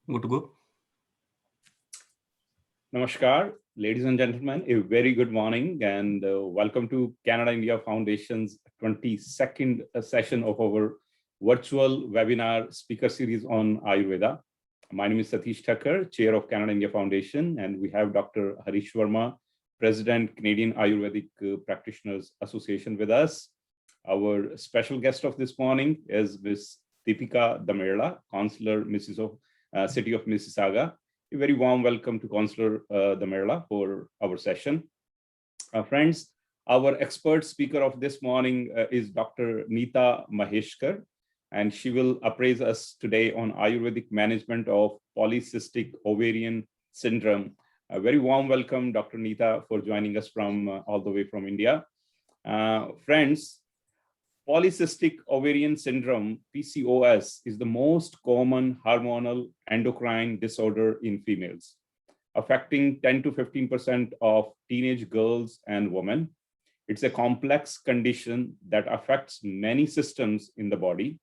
Good to go. Namaskar, ladies and gentlemen, a very good morning and welcome to Canada India Foundation's 22nd session of our virtual webinar speaker series on Ayurveda. My name is Satish Thakur, Chair of Canada India Foundation, and we have Dr. Harish Verma, President, Canadian Ayurvedic Practitioners Association with us. Our special guest of this morning is Ms. Deepika Damerla, Councillor, City of Mississauga. A very warm welcome to Councillor Damerla for our session. Friends, our expert speaker of this morning is Dr. Neeta Maheshkar, and she will appraise us today on Ayurvedic management of polycystic ovarian syndrome. A very warm welcome, Dr. Neeta, for joining us from all the way from India. Friends, polycystic ovarian syndrome, PCOS, is the most common hormonal endocrine disorder in females, affecting 10 to 15% of teenage girls and women. It's a complex condition that affects many systems in the body,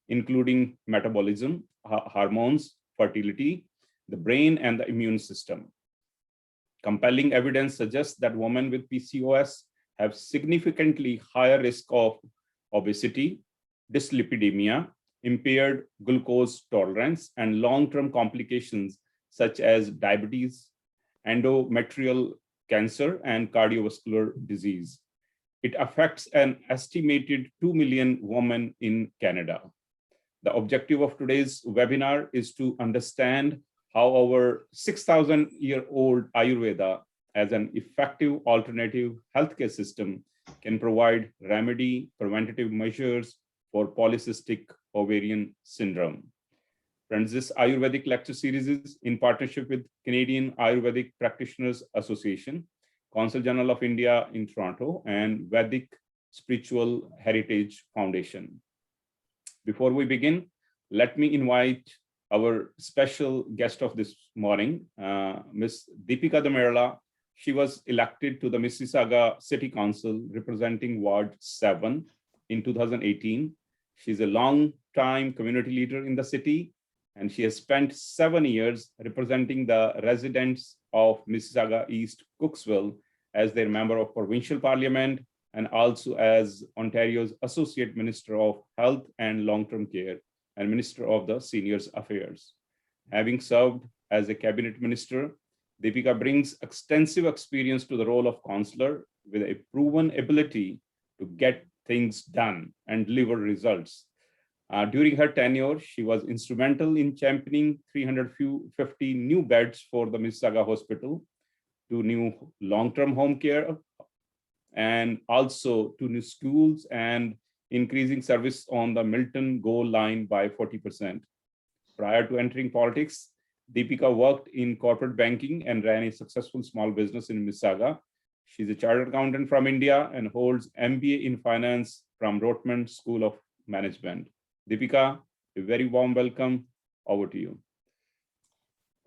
including metabolism, hormones, fertility, the brain, and the immune system. Compelling evidence suggests that women with PCOS have significantly higher risk of obesity, dyslipidemia, impaired glucose tolerance, and long-term complications such as diabetes, endometrial cancer, and cardiovascular disease. It affects an estimated 2 million women in Canada. The objective of today's webinar is to understand how our 6,000-year-old Ayurveda as an effective alternative healthcare system can provide remedy preventative measures for polycystic ovarian syndrome. Friends, this Ayurvedic lecture series is in partnership with Canadian Ayurvedic Practitioners Association, Consul General of India in Toronto, and Vedic Spiritual Heritage Foundation. Before we begin, let me invite our special guest of this morning, Ms. Deepika Damerla. She was elected to the Mississauga City Council representing Ward 7 in 2018. She's a long-time community leader in the city, and she has spent 7 years representing the residents of Mississauga East Cooksville as their member of provincial parliament and also as Ontario's Associate Minister of Health and Long-Term Care and Minister of the Seniors Affairs. Having served as a cabinet minister, Deepika brings extensive experience to the role of councillor with a proven ability to get things done and deliver results. During her tenure, she was instrumental in championing 350 new beds for the Mississauga Hospital, to new long-term home care, and also to new schools and increasing service on the Milton Goal Line by 40%. Prior to entering politics, Deepika worked in corporate banking and ran a successful small business in Mississauga. She's a chartered accountant from India and holds MBA in finance from Rotman School of Management. Deepika, a very warm welcome. Over to you.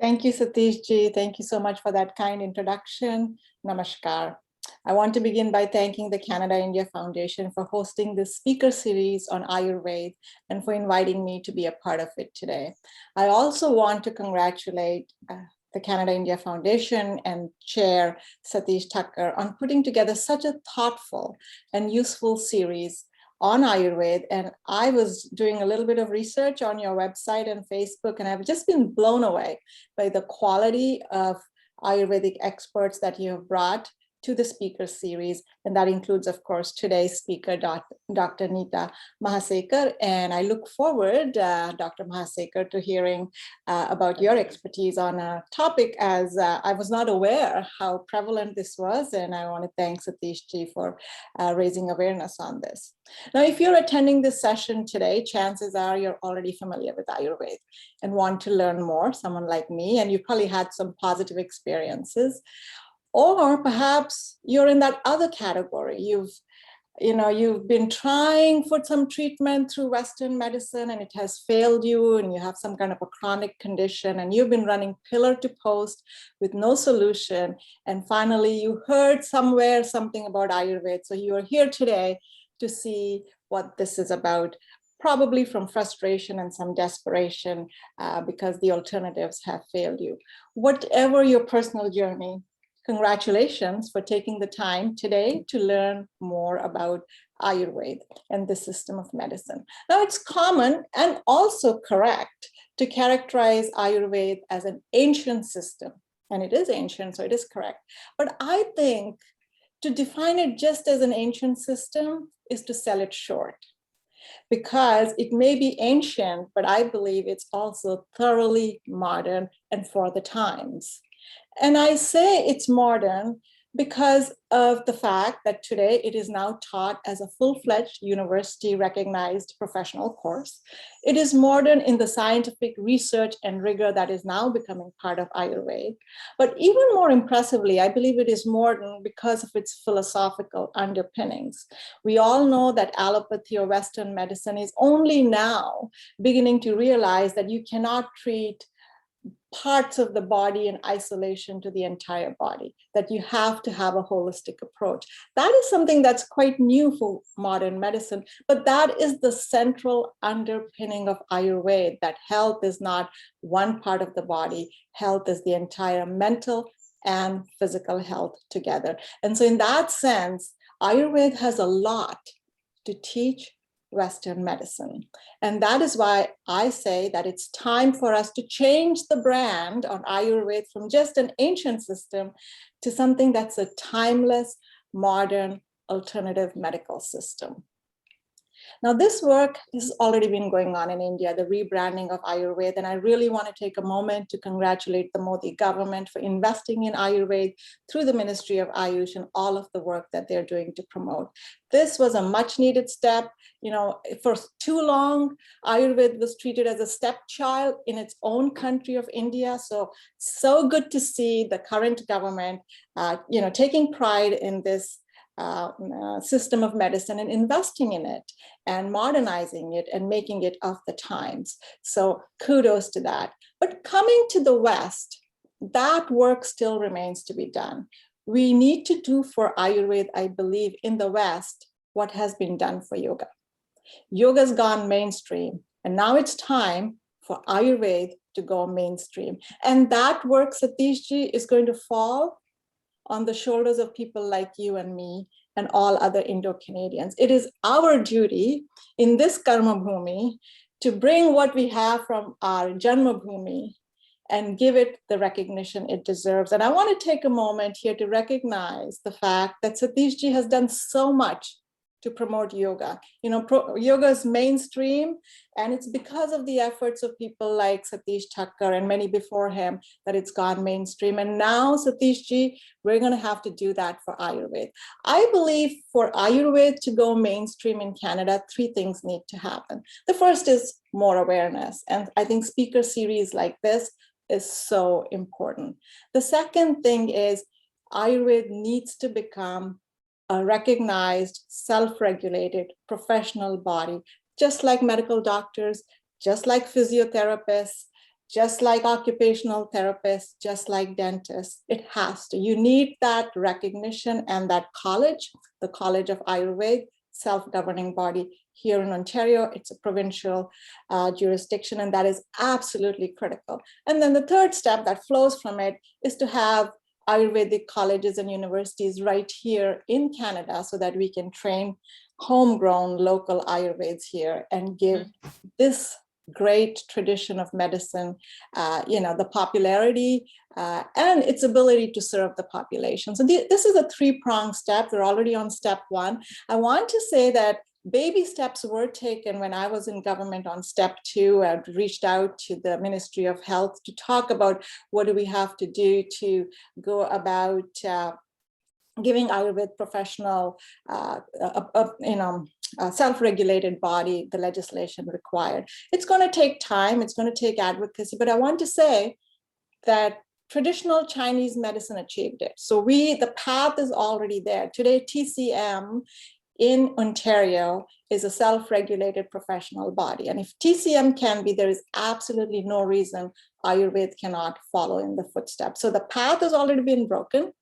Thank you, Satish ji. Thank you so much for that kind introduction. Namaskar. I want to begin by thanking the Canada India Foundation for hosting this speaker series on Ayurveda and for inviting me to be a part of it today. I also want to congratulate the Canada India Foundation and Chair Satish Thakur on putting together such a thoughtful and useful series on Ayurveda. And I was doing a little bit of research on your website and Facebook, and I've just been blown away by the quality of Ayurvedic experts that you have brought to the speaker series, and that includes, of course, today's speaker, Dr. Neeta Maheshkar. And I look forward, Dr. Maheshkar, to hearing about your expertise on a topic, as I was not aware how prevalent this was, and I want to thank Satish ji for raising awareness on this. Now, if you're attending this session today, chances are you're already familiar with Ayurveda and want to learn more, someone like me, and you probably had some positive experiences. Or perhaps you're in that other category. You've been trying for some treatment through Western medicine and it has failed you, and you have some kind of a chronic condition and you've been running pillar to post with no solution. And finally, you heard somewhere something about Ayurveda. So you are here today to see what this is about. probably from frustration and some desperation because the alternatives have failed you. Whatever your personal journey, congratulations for taking the time today to learn more about Ayurveda and the system of medicine. Now, it's common and also correct to characterize Ayurveda as an ancient system, and it is ancient, so it is correct. But I think to define it just as an ancient system is to sell it short, because it may be ancient, but I believe it's also thoroughly modern and for the times. And I say it's modern because of the fact that today it is now taught as a full-fledged university recognized professional course. It is modern in the scientific research and rigor that is now becoming part of Ayurveda. But even more impressively, I believe it is modern because of its philosophical underpinnings. We all know that allopathy or Western medicine is only now beginning to realize that you cannot treat parts of the body in isolation to the entire body, that you have to have a holistic approach. That is something that's quite new for modern medicine, but that is the central underpinning of Ayurveda, that health is not one part of the body, health is the entire mental and physical health together. And so in that sense, Ayurveda has a lot to teach Western medicine. And that is why I say that it's time for us to change the brand on Ayurveda from just an ancient system to something that's a timeless, modern, alternative medical system. Now, this work has already been going on in India, the rebranding of Ayurveda, and I really want to take a moment to congratulate the Modi government for investing in Ayurveda through the Ministry of Ayush and all of the work that they're doing to promote. This was a much needed step. You know, for too long, Ayurveda was treated as a stepchild in its own country of India. So good to see the current government, taking pride in this system of medicine and investing in it and modernizing it and making it of the times. So kudos to that. But coming to the West, that work still remains to be done. We need to do for Ayurveda, I believe, in the West, what has been done for yoga. Yoga's gone mainstream, and now it's time for Ayurveda to go mainstream. And that work, Satishji, is going to fall on the shoulders of people like you and me and all other Indo-Canadians. It is our duty in this Karma Bhumi to bring what we have from our Janma Bhumi and give it the recognition it deserves. And I want to take a moment here to recognize the fact that Satishji has done so much to promote yoga. Yoga is mainstream, and it's because of the efforts of people like Satish Thakkar and many before him that it's gone mainstream. And now, Satishji, we're going to have to do that for Ayurveda. I believe for Ayurveda to go mainstream in Canada, 3 things need to happen. The first is more awareness. And I think speaker series like this is so important. The second thing is Ayurveda needs to become a recognized, self-regulated professional body, just like medical doctors, just like physiotherapists, just like occupational therapists, just like dentists. It has to. You need that recognition, and that college, the College of Ayurveda, self-governing body here in Ontario, it's a provincial jurisdiction, and that is absolutely critical. And then the third step that flows from it is to have Ayurvedic colleges and universities right here in Canada so that we can train homegrown local Ayurveds here and give this great tradition of medicine, the popularity and its ability to serve the population. So this is a 3-pronged step. We're already on step 1. I want to say that baby steps were taken when I was in government on step 2. I reached out to the Ministry of Health to talk about what do we have to do to go about giving Ayurveda professional, self-regulated body the legislation required. It's going to take time. It's going to take advocacy. But I want to say that traditional Chinese medicine achieved it. So the path is already there. Today, TCM in Ontario is a self-regulated professional body. And if TCM can be, there is absolutely no reason Ayurveda cannot follow in the footsteps. So the path has already been broken.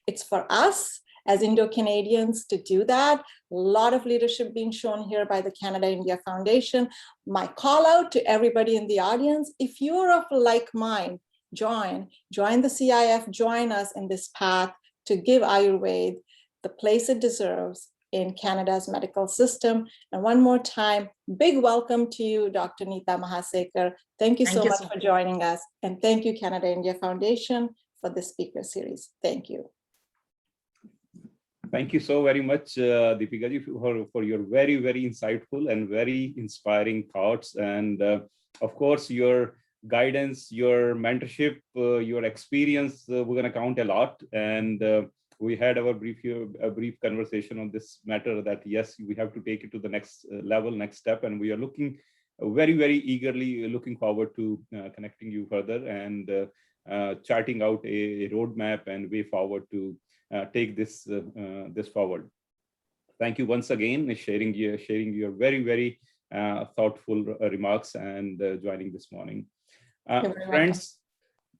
It's for us as Indo-Canadians to do that. A lot of leadership being shown here by the Canada India Foundation. My call out to everybody in the audience, if you're of like mind, join the CIF, join us in this path to give Ayurveda the place it deserves in Canada's medical system. And one more time, big welcome to you, Dr. Neeta Mahasekar. Thank you so much for joining us. And thank you, Canada India Foundation, for this speaker series. Thank you. Thank you so very much, Deepika ji, for your very, very insightful and very inspiring thoughts. And of course, your guidance, your mentorship, your experience, we're going to count a lot. And we had our brief conversation on this matter that yes, we have to take it to the next level, next step. And we are looking very, very eagerly looking forward to connecting you further and charting out a roadmap and way forward to take this forward. Thank you once again sharing your very, very thoughtful remarks and joining this morning. Friends,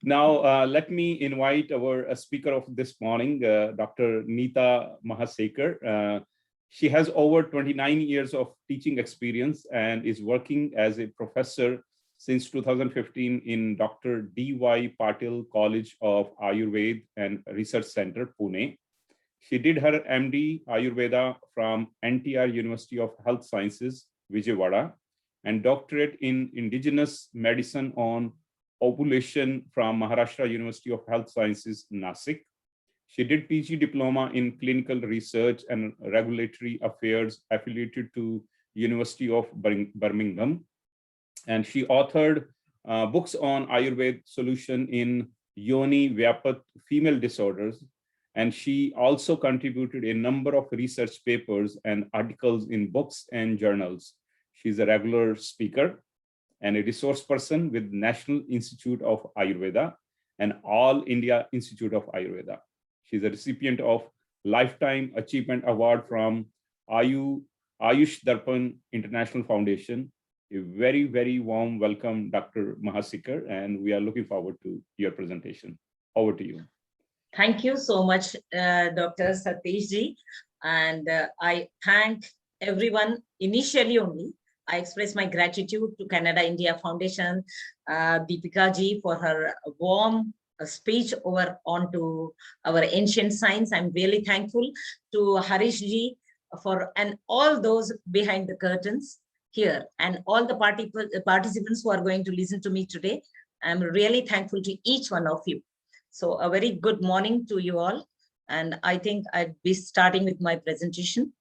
now let me invite our speaker of this morning, Dr. Neeta Mahasekar. She has over 29 years of teaching experience and is working as a professor since 2015 in Dr. D.Y. Patil College of Ayurveda and Research Center, Pune. She did her MD Ayurveda from NTR University of Health Sciences, Vijayawada, and doctorate in indigenous medicine on ovulation from Maharashtra University of Health Sciences, Nasik. She did PG diploma in clinical research and regulatory affairs affiliated to University of Birmingham. And she authored books on Ayurveda solution in Yoni Vyapat female disorders. And she also contributed a number of research papers and articles in books and journals. She's a regular speaker and a resource person with National Institute of Ayurveda and All India Institute of Ayurveda. She's a recipient of Lifetime Achievement Award from Ayush Darpan International Foundation. A very, very warm welcome, Dr. Mahasekar, and we are looking forward to your presentation. Over to you. Thank you so much, Dr. Satish ji. And I thank everyone initially only. I express my gratitude to Canada India Foundation, Deepika ji for her warm speech over onto our ancient science. I'm really thankful to Harish ji and all those behind the curtains here and all the participants who are going to listen to me today. I'm really thankful to each one of you. So a very good morning to you all. And I think I'd be starting with my presentation.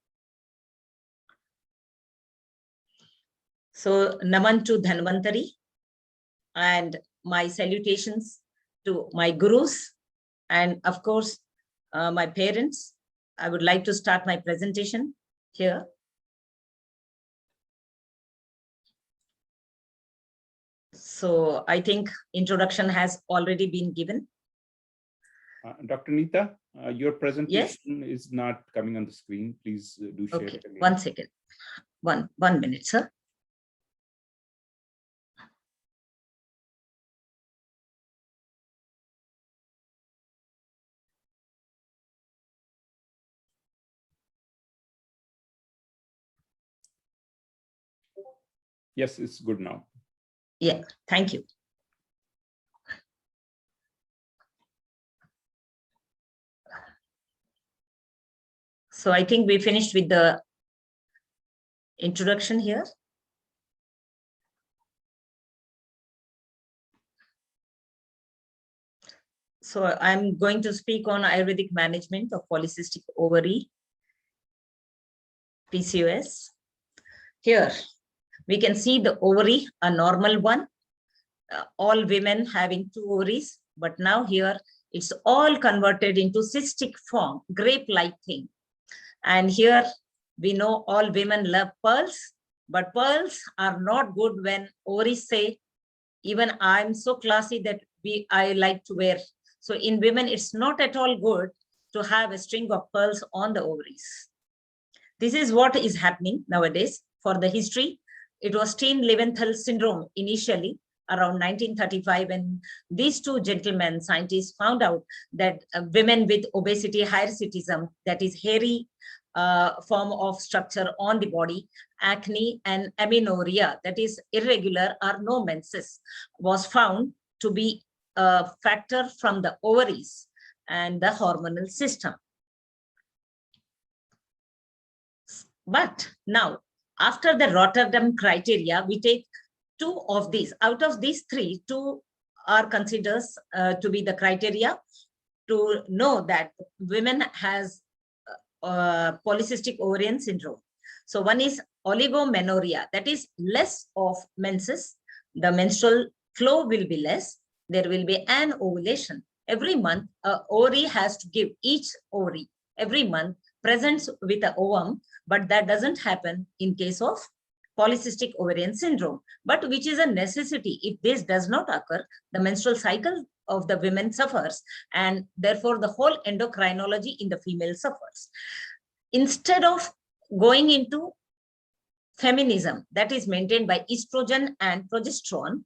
So Naman to Dhanvantari and my salutations to my gurus and of course my parents. I would like to start my presentation here. So I think introduction has already been given. Dr. Neeta, your presentation is not coming on the screen. Please do share it again. 1 second. One minute, sir. Yes, it's good now. Yeah, thank you. So I think we finished with the introduction here. So I'm going to speak on Ayurvedic management of polycystic ovary, PCOS. Here, we can see the ovary, a normal one, all women having 2 ovaries, but now here it's all converted into cystic form, grape-like thing. And here we know all women love pearls, but pearls are not good when ovaries say, even I'm so classy that I like to wear. So in women, it's not at all good to have a string of pearls on the ovaries. This is what is happening nowadays. For the history, it was Steen-Leventhal syndrome initially, around 1935, when these two gentlemen scientists found out that women with obesity, hirsutism, that is hairy form of structure on the body, acne, and amenorrhea, that is irregular or no menses, was found to be a factor from the ovaries and the hormonal system. But now, after the Rotterdam criteria, we take two of these. Out of these three, two are considered to be the criteria to know that women has polycystic ovarian syndrome. So one is oligomenorrhea, that is less of menses. The menstrual flow will be less. There will be an ovulation. Every month, ovary has to give, each ovary every month presents with an ovum, but that doesn't happen in case of polycystic ovarian syndrome, but which is a necessity. If this does not occur, the menstrual cycle of the women suffers, and therefore the whole endocrinology in the female suffers. Instead of going into feminism that is maintained by estrogen and progesterone,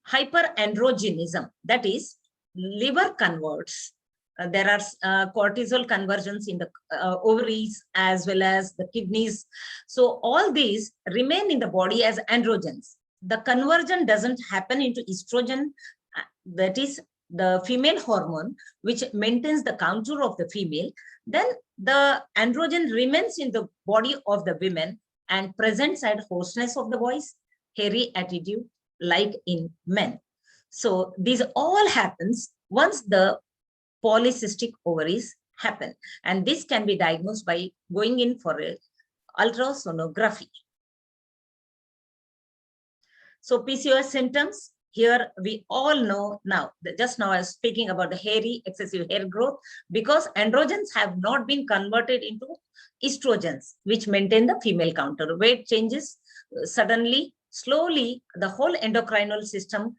hyperandrogenism, that is liver converts. There are cortisol conversions in the ovaries as well as the kidneys. So all these remain in the body as androgens. The conversion doesn't happen into estrogen, that is the female hormone, which maintains the contour of the female. Then the androgen remains in the body of the women and presents at hoarseness of the voice, hairy attitude, like in men. So this all happens once the polycystic ovaries happen, and this can be diagnosed by going in for a ultrasonography. So PCOS symptoms, here we all know now, just now I was speaking about the hairy, excessive hair growth, because androgens have not been converted into estrogens, which maintain the female counter. Weight changes suddenly, slowly, the whole endocrinal system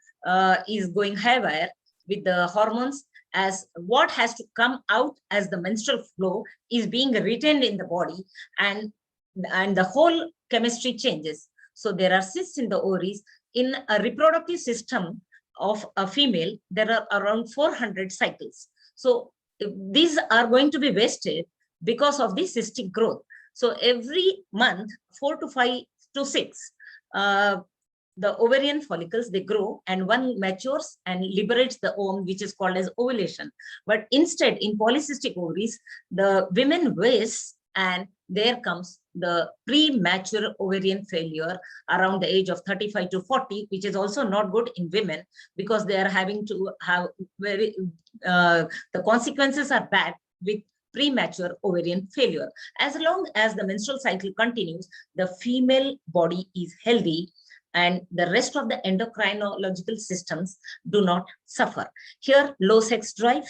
is going haywire with the hormones, as what has to come out as the menstrual flow is being retained in the body, and the whole chemistry changes. So there are cysts in the ovaries. In a reproductive system of a female, there are around 400 cycles. So these are going to be wasted because of the cystic growth. So every month, 4 to 5 to 6, the ovarian follicles, they grow, and one matures and liberates the ovum, which is called as ovulation. But instead, in polycystic ovaries, the women waste, and there comes the premature ovarian failure around the age of 35 to 40, which is also not good in women, because they are having to have the consequences are bad with premature ovarian failure. As long as the menstrual cycle continues, the female body is healthy, and the rest of the endocrinological systems do not suffer. Here, low sex drive,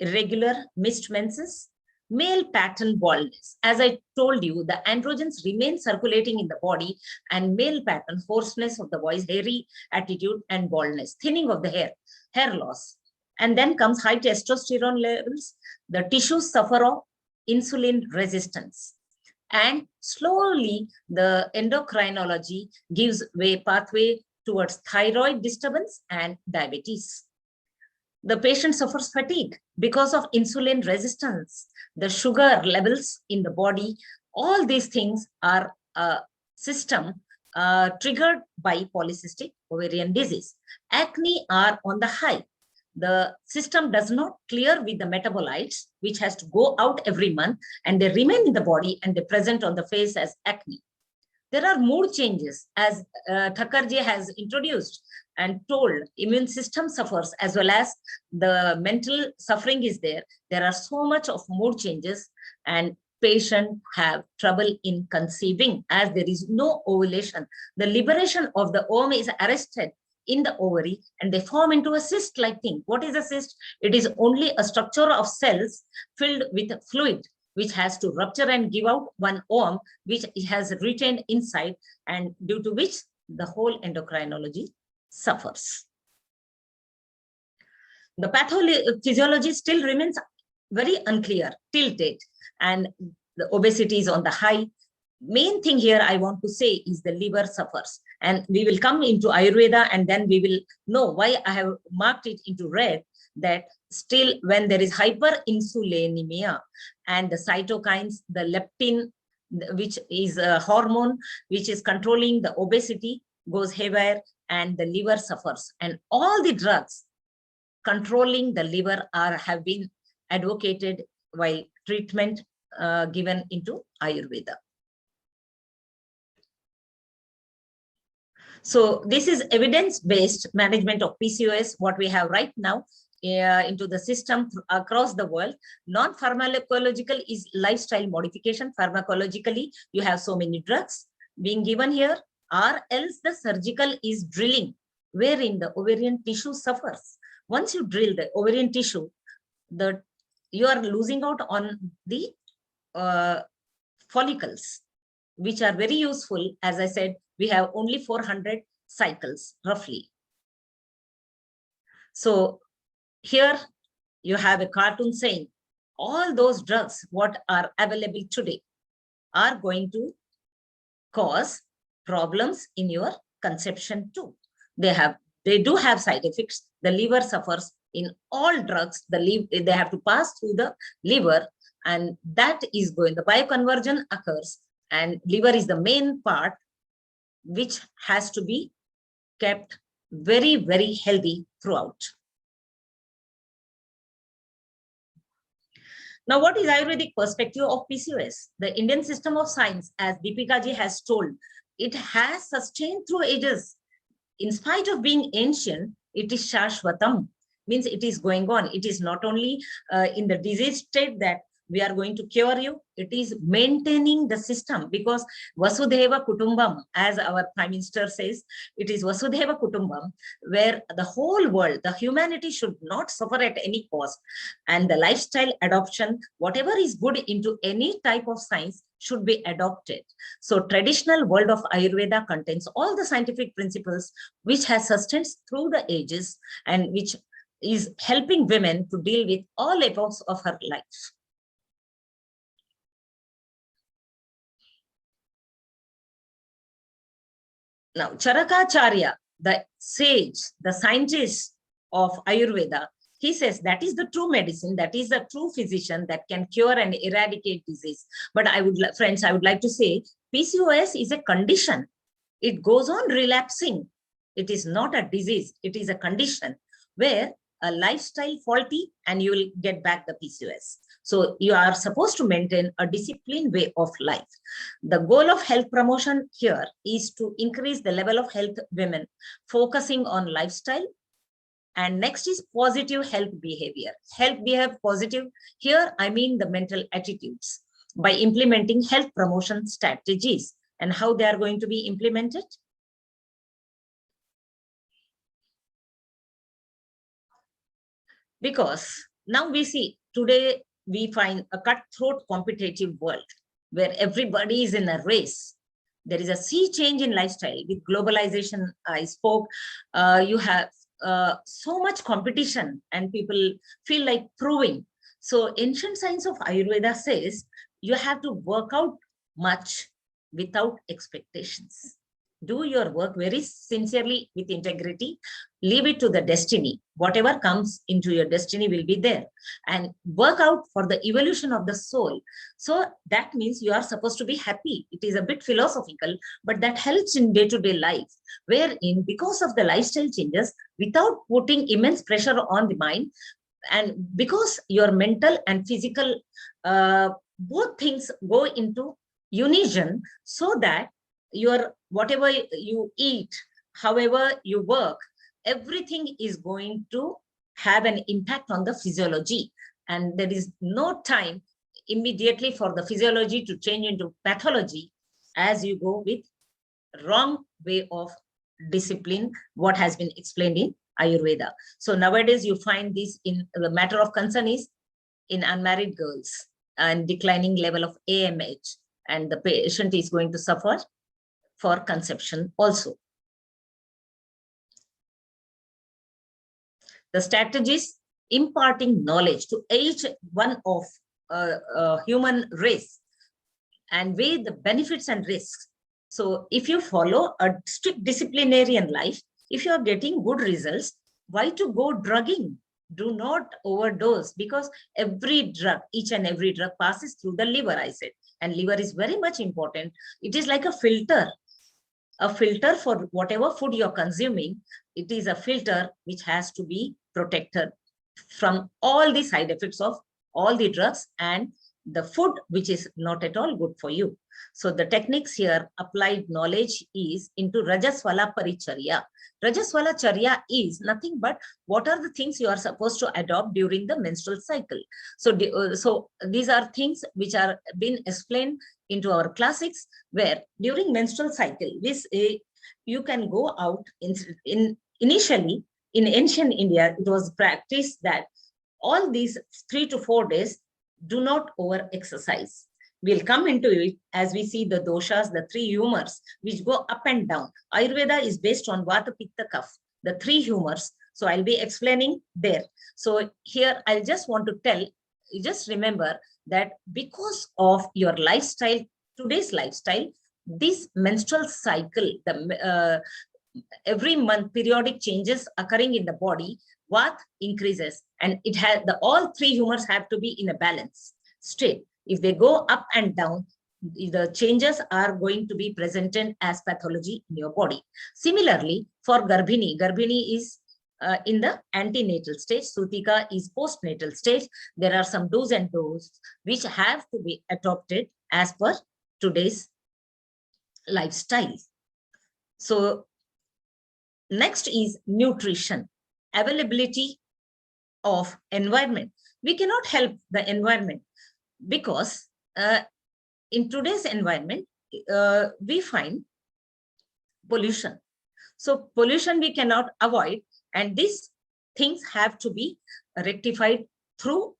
irregular missed menses, male pattern baldness. As I told you, the androgens remain circulating in the body, and male pattern, hoarseness of the voice, hairy attitude, and baldness, thinning of the hair loss. And then comes high testosterone levels. The tissues suffer of insulin resistance. And slowly, the endocrinology gives pathway towards thyroid disturbance and diabetes. The patient suffers fatigue because of insulin resistance, the sugar levels in the body. All these things are a system triggered by polycystic ovarian disease. Acne are on the high. The system does not clear with the metabolites, which has to go out every month, and they remain in the body and they present on the face as acne. There are mood changes, as Thakkarji has introduced and told. Immune system suffers, as well as the mental suffering is there. There are so much of mood changes, and patients have trouble in conceiving, as there is no ovulation. The liberation of the ovum is arrested in the ovary, and they form into a cyst-like thing. What is a cyst? It is only a structure of cells filled with fluid, which has to rupture and give out one ovum, which it has retained inside, and due to which the whole endocrinology suffers. The pathophysiology still remains very unclear till date, and the obesity is on the high. Main thing here I want to say is the liver suffers. And we will come into Ayurveda and then we will know why I have marked it into red, that still when there is hyperinsulinemia and the cytokines, the leptin, which is a hormone which is controlling the obesity, goes haywire and the liver suffers. And all the drugs controlling the liver have been advocated while treatment given into Ayurveda. So this is evidence-based management of PCOS, what we have right now into the system across the world. Non-pharmacological is lifestyle modification. Pharmacologically, you have so many drugs being given here, or else the surgical is drilling, wherein the ovarian tissue suffers. Once you drill the ovarian tissue, you are losing out on the follicles, which are very useful. As I said, we have only 400 cycles roughly. So here you have a cartoon saying all those drugs what are available today are going to cause problems in your conception too. They do have side effects. The liver suffers in all drugs. They have to pass through the liver, and that is going, the bioconversion occurs, and liver is the main part which has to be kept very, very healthy throughout. Now, what is Ayurvedic perspective of PCOS? The Indian system of science, as Deepika ji has told, it has sustained through ages. In spite of being ancient, it is Shashvatam, means it is going on. It is not only in the disease state that we are going to cure you, it is maintaining the system, because Vasudhaiva Kutumbam, as our Prime Minister says, it is Vasudhaiva Kutumbam, where the whole world, the humanity should not suffer at any cost. And the lifestyle adoption, whatever is good into any type of science, should be adopted. So traditional world of Ayurveda contains all the scientific principles which has sustained through the ages and which is helping women to deal with all epochs of her life. Now, Charakacharya, the sage, the scientist of Ayurveda, he says that is the true medicine, that is the true physician that can cure and eradicate disease. But friends, I would like to say PCOS is a condition. It goes on relapsing. It is not a disease. It is a condition where a lifestyle faulty and you will get back the PCOS. So you are supposed to maintain a disciplined way of life. The goal of health promotion here is to increase the level of health women, focusing on lifestyle. And next is positive health behavior. Health behavior positive. Here, I mean the mental attitudes by implementing health promotion strategies. And how they are going to be implemented? Because now we see today, we find a cutthroat competitive world where everybody is in a race. There is a sea change in lifestyle with globalization. I spoke, you have so much competition and people feel like proving. So ancient science of Ayurveda says you have to work out much without expectations. Do your work very sincerely with integrity. Leave it to the destiny. Whatever comes into your destiny will be there. And work out for the evolution of the soul. So that means you are supposed to be happy. It is a bit philosophical, but that helps in day-to-day life. Wherein, because of the lifestyle changes, without putting immense pressure on the mind, and because your mental and physical, both things go into unison, so that whatever you eat, however you work, everything is going to have an impact on the physiology. And there is no time immediately for the physiology to change into pathology as you go with wrong way of discipline, what has been explained in Ayurveda. So nowadays you find this in the matter of concern is in unmarried girls and declining level of AMH, and the patient is going to suffer for conception also. The strategies imparting knowledge to each one of human race, and weigh the benefits and risks. So if you follow a strict disciplinarian life, if you are getting good results, why to go drugging? Do not overdose, because every drug, each and every drug passes through the liver, I said, and liver is very much important. It is like a filter for whatever food you're consuming. It is a filter which has to be protected from all the side effects of all the drugs and the food which is not at all good for you. So the techniques here, applied knowledge, is into Rajaswala Paricharya. Rajaswala Charya is nothing but what are the things you are supposed to adopt during the menstrual cycle. So, so these are things which are been explained into our classics, where during menstrual cycle, this you can go out initially in ancient India, it was practiced that all these 3 to 4 days, do not over exercise. We'll come into it as we see the doshas, the 3 humors, which go up and down. Ayurveda is based on Vata, Pitta, Kapha, the 3 humors. So I'll be explaining there. So here I just want to tell, just remember that because of your lifestyle, today's lifestyle, this menstrual cycle, every month periodic changes occurring in the body, what increases, and it has all 3 humors have to be in a balance state. If they go up and down, the changes are going to be presented as pathology in your body. Similarly, for Garbhini is in the antenatal stage, Sutika is postnatal stage. There are some do's and don'ts which have to be adopted as per today's lifestyle. So next is nutrition, availability of environment. We cannot help the environment, because in today's environment, we find pollution. So pollution we cannot avoid, and these things have to be rectified through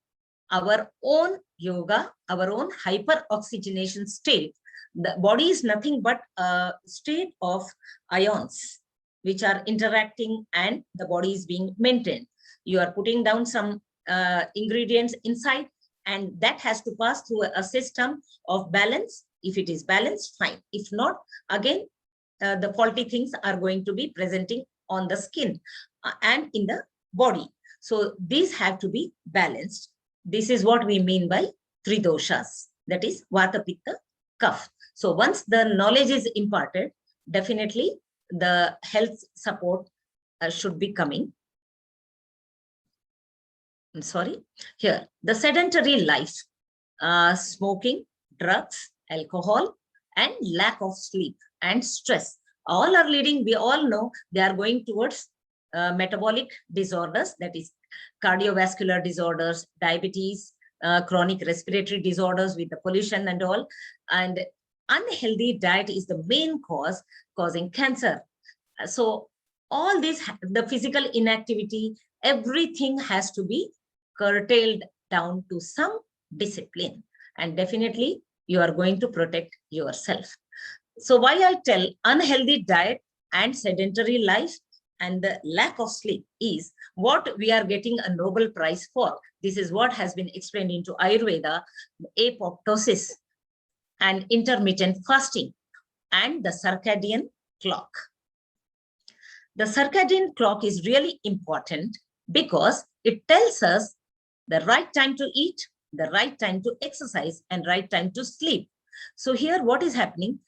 our own yoga, our own hyperoxygenation state. The body is nothing but a state of ions which are interacting, and the body is being maintained. You are putting down some ingredients inside, and that has to pass through a system of balance. If it is balanced, fine. If not, again, the faulty things are going to be presenting on the skin and in the body. So these have to be balanced. This is what we mean by 3 doshas, that is Vata, Pitta, Kapha. So once the knowledge is imparted, definitely the health support should be coming. I'm sorry. Here, the sedentary life, smoking, drugs, alcohol, and lack of sleep and stress, all are leading, we all know, they are going towards metabolic disorders, that is cardiovascular disorders, diabetes, chronic respiratory disorders with the pollution and all. And unhealthy diet is the main cause causing cancer. So all this, the physical inactivity, everything has to be curtailed down to some discipline, and definitely you are going to protect yourself. So why I tell unhealthy diet and sedentary life and the lack of sleep is what we are getting a Nobel Prize for. This is what has been explained into Ayurveda, apoptosis and intermittent fasting and the circadian clock. The circadian clock is really important because it tells us the right time to eat, the right time to exercise, and right time to sleep. So here what is happening?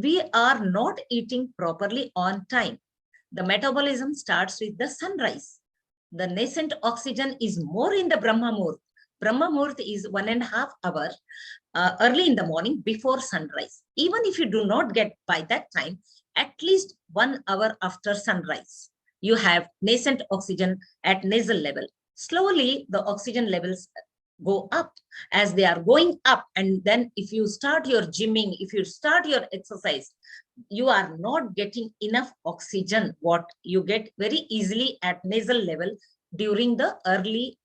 We are not eating properly on time. The metabolism starts with the sunrise. The nascent oxygen is more in the Brahma Muhurt. Brahma Muhurt is 1.5 hours early in the morning before sunrise. Even if you do not get by that time, at least 1 hour after sunrise, you have nascent oxygen at nasal level. Slowly, the oxygen levels go up. As they are going up, and then if you start your gymming, if you start your exercise, you are not getting enough oxygen, what you get very easily at nasal level during the early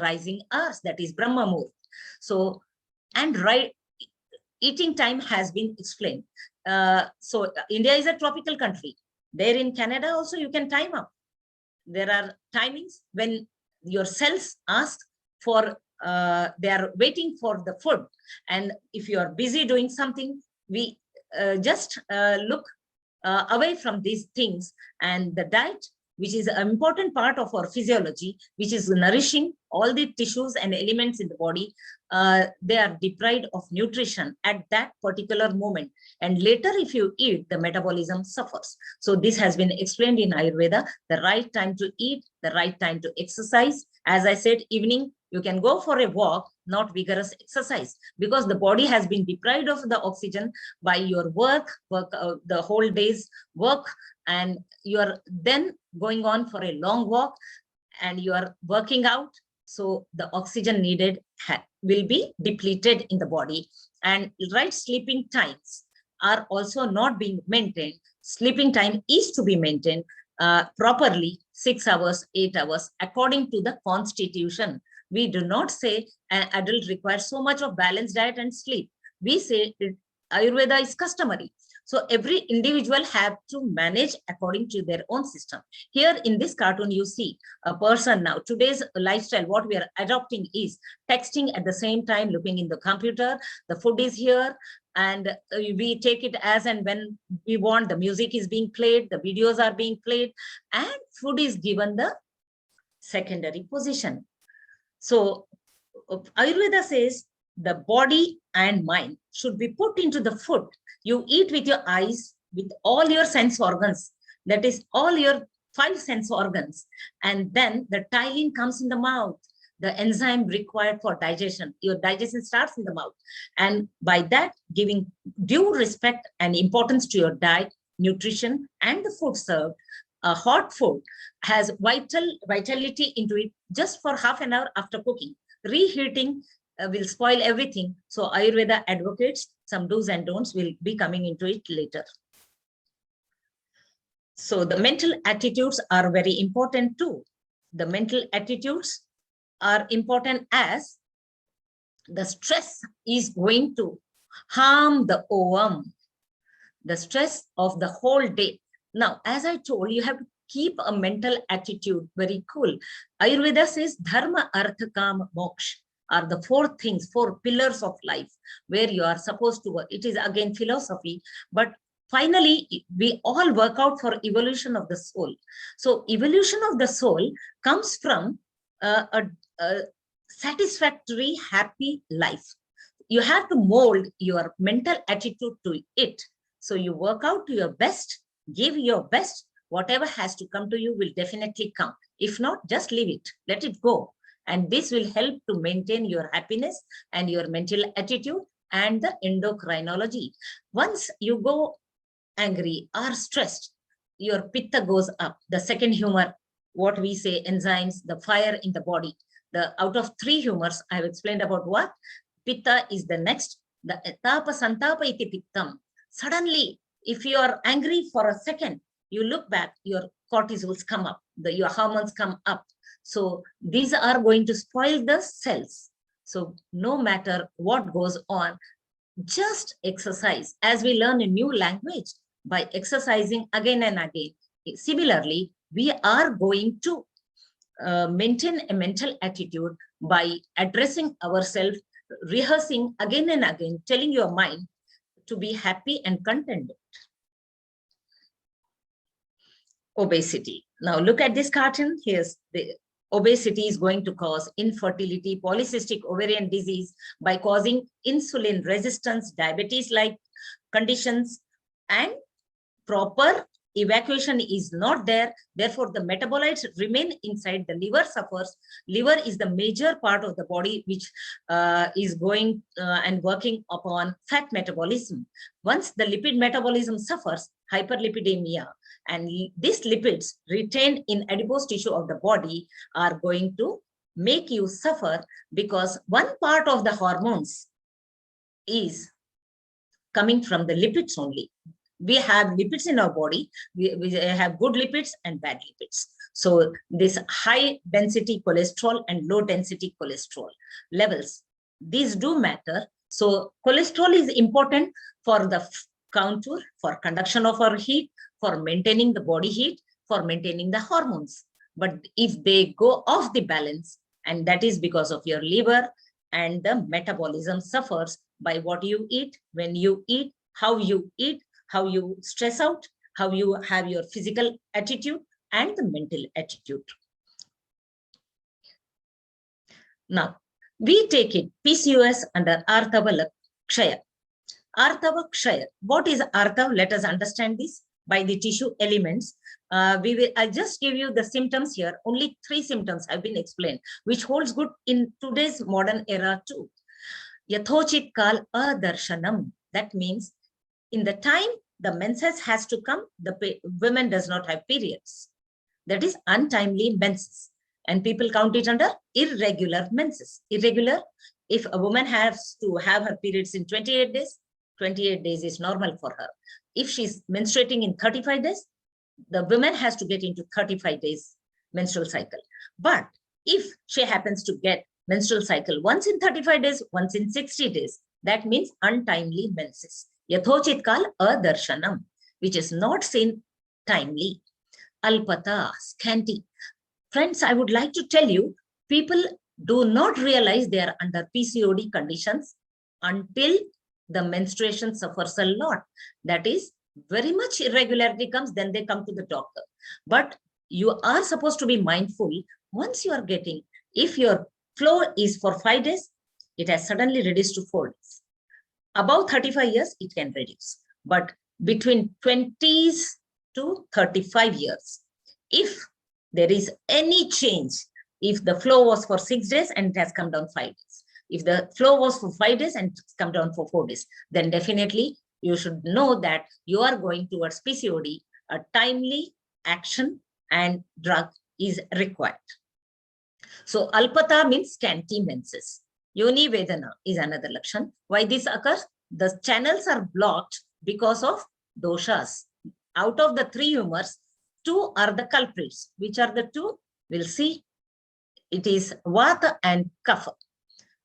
rising hours, that is Brahma Muhurt. So, and right eating time has been explained. So India is a tropical country. There in Canada also you can time up. There are timings when your cells ask for they are waiting for the food. And if you are busy doing something, we just look away from these things, and the diet, which is an important part of our physiology, which is nourishing all the tissues and elements in the body, they are deprived of nutrition at that particular moment. And later, if you eat, the metabolism suffers. So this has been explained in Ayurveda, the right time to eat, the right time to exercise. As I said, evening, you can go for a walk, not vigorous exercise, because the body has been deprived of the oxygen by your work, the whole day's work, and you are then going on for a long walk and you are working out. So the oxygen needed will be depleted in the body, and right sleeping times are also not being maintained. Sleeping time is to be maintained properly, 6 hours, 8 hours, according to the constitution. We do not say an adult requires so much of balanced diet and sleep. We say Ayurveda is customary. So every individual have to manage according to their own system. Here in this cartoon, you see a person now. Today's lifestyle, what we are adopting is texting at the same time, looking in the computer. The food is here, and we take it as and when we want. The music is being played, the videos are being played, and food is given the secondary position. So Ayurveda says the body and mind should be put into the food. You eat with your eyes, with all your sense organs, that is all your 5 sense organs. And then the ptyalin comes in the mouth, the enzyme required for digestion. Your digestion starts in the mouth. And by that, giving due respect and importance to your diet, nutrition, and the food served, a hot food has vitality into it just for half an hour after cooking. Reheating will spoil everything. So Ayurveda advocates some do's and don'ts. Will be coming into it later. So the mental attitudes are very important too. The mental attitudes are important as the stress is going to harm the ovum, the stress of the whole day. Now, as I told, you have to keep a mental attitude very cool. Ayurveda says dharma, artha, kama, moksha are the 4 things, 4 pillars of life where you are supposed to work. It is again philosophy, but finally we all work out for evolution of the soul. So evolution of the soul comes from a satisfactory, happy life. You have to mold your mental attitude to it. So you work out to your best, give your best. Whatever has to come to you will definitely come. If not, just leave it, let it go. And this will help to maintain your happiness and your mental attitude and the endocrinology. Once you go angry or stressed, your pitta goes up. The second humor, what we say, enzymes, the fire in the body. Out of 3 humors, I have explained about what? Pitta is the next. The tapa santapa iti pittam. Suddenly, if you are angry for a second, you look back, your cortisols come up, your hormones come up. So these are going to spoil the cells. So no matter what goes on, just exercise. As we learn a new language by exercising again and again. Similarly, we are going to maintain a mental attitude by addressing ourselves, rehearsing again and again, telling your mind to be happy and contented. Obesity. Now look at this cartoon. Here's the obesity is going to cause infertility, polycystic ovarian disease by causing insulin resistance, diabetes-like conditions, and proper evacuation is not there. Therefore, the metabolites remain inside. The liver suffers. Liver is the major part of the body which is going and working upon fat metabolism. Once the lipid metabolism suffers, hyperlipidemia, and these lipids retained in adipose tissue of the body are going to make you suffer, because one part of the hormones is coming from the lipids only. We have lipids in our body. We have good lipids and bad lipids. So this high density cholesterol and low density cholesterol levels, these do matter. So cholesterol is important for the contour, for conduction of our heat, for maintaining the body heat, for maintaining the hormones. But if they go off the balance, And that is because of your liver, and the metabolism suffers by what you eat, when you eat, how you stress out, how you have your physical attitude and the mental attitude. Now, we take it PCOS under Artava Kshaya. Artava Kshaya. What is Artav? Let us understand this by the tissue elements. I'll just give you the symptoms here. Only 3 symptoms have been explained, which holds good in today's modern era too. Yathochit kal adarshanam. That means in the time the menses has to come, the women does not have periods. That is untimely menses. And people count it under irregular menses. Irregular, if a woman has to have her periods in 28 days, 28 days is normal for her. If she's menstruating in 35 days, the woman has to get into 35 days menstrual cycle. But if she happens to get menstrual cycle once in 35 days, once in 60 days, that means untimely menses. Yathochit kal adarshanam, which is not seen timely. Alpata, scanty. Friends, I would like to tell you, people do not realize they are under PCOD conditions until the menstruation suffers a lot. That is, very much irregularity comes, then they come to the doctor. But you are supposed to be mindful once you are getting, if your flow is for 5 days, it has suddenly reduced to 4 days. Above 35 years, it can reduce. But between 20s to 35 years, if there is any change, if the flow was for 6 days and it has come down 5 days, if the flow was for 5 days and it's come down for 4 days, then definitely you should know that you are going towards PCOD. A timely action and drug is required. So alpata means scanty menses. Yoni Vedana is another lakshan. Why this occurs? The channels are blocked because of doshas. Out of the 3 humors, 2 are the culprits. Which are the 2? We'll see. It is Vata and Kapha,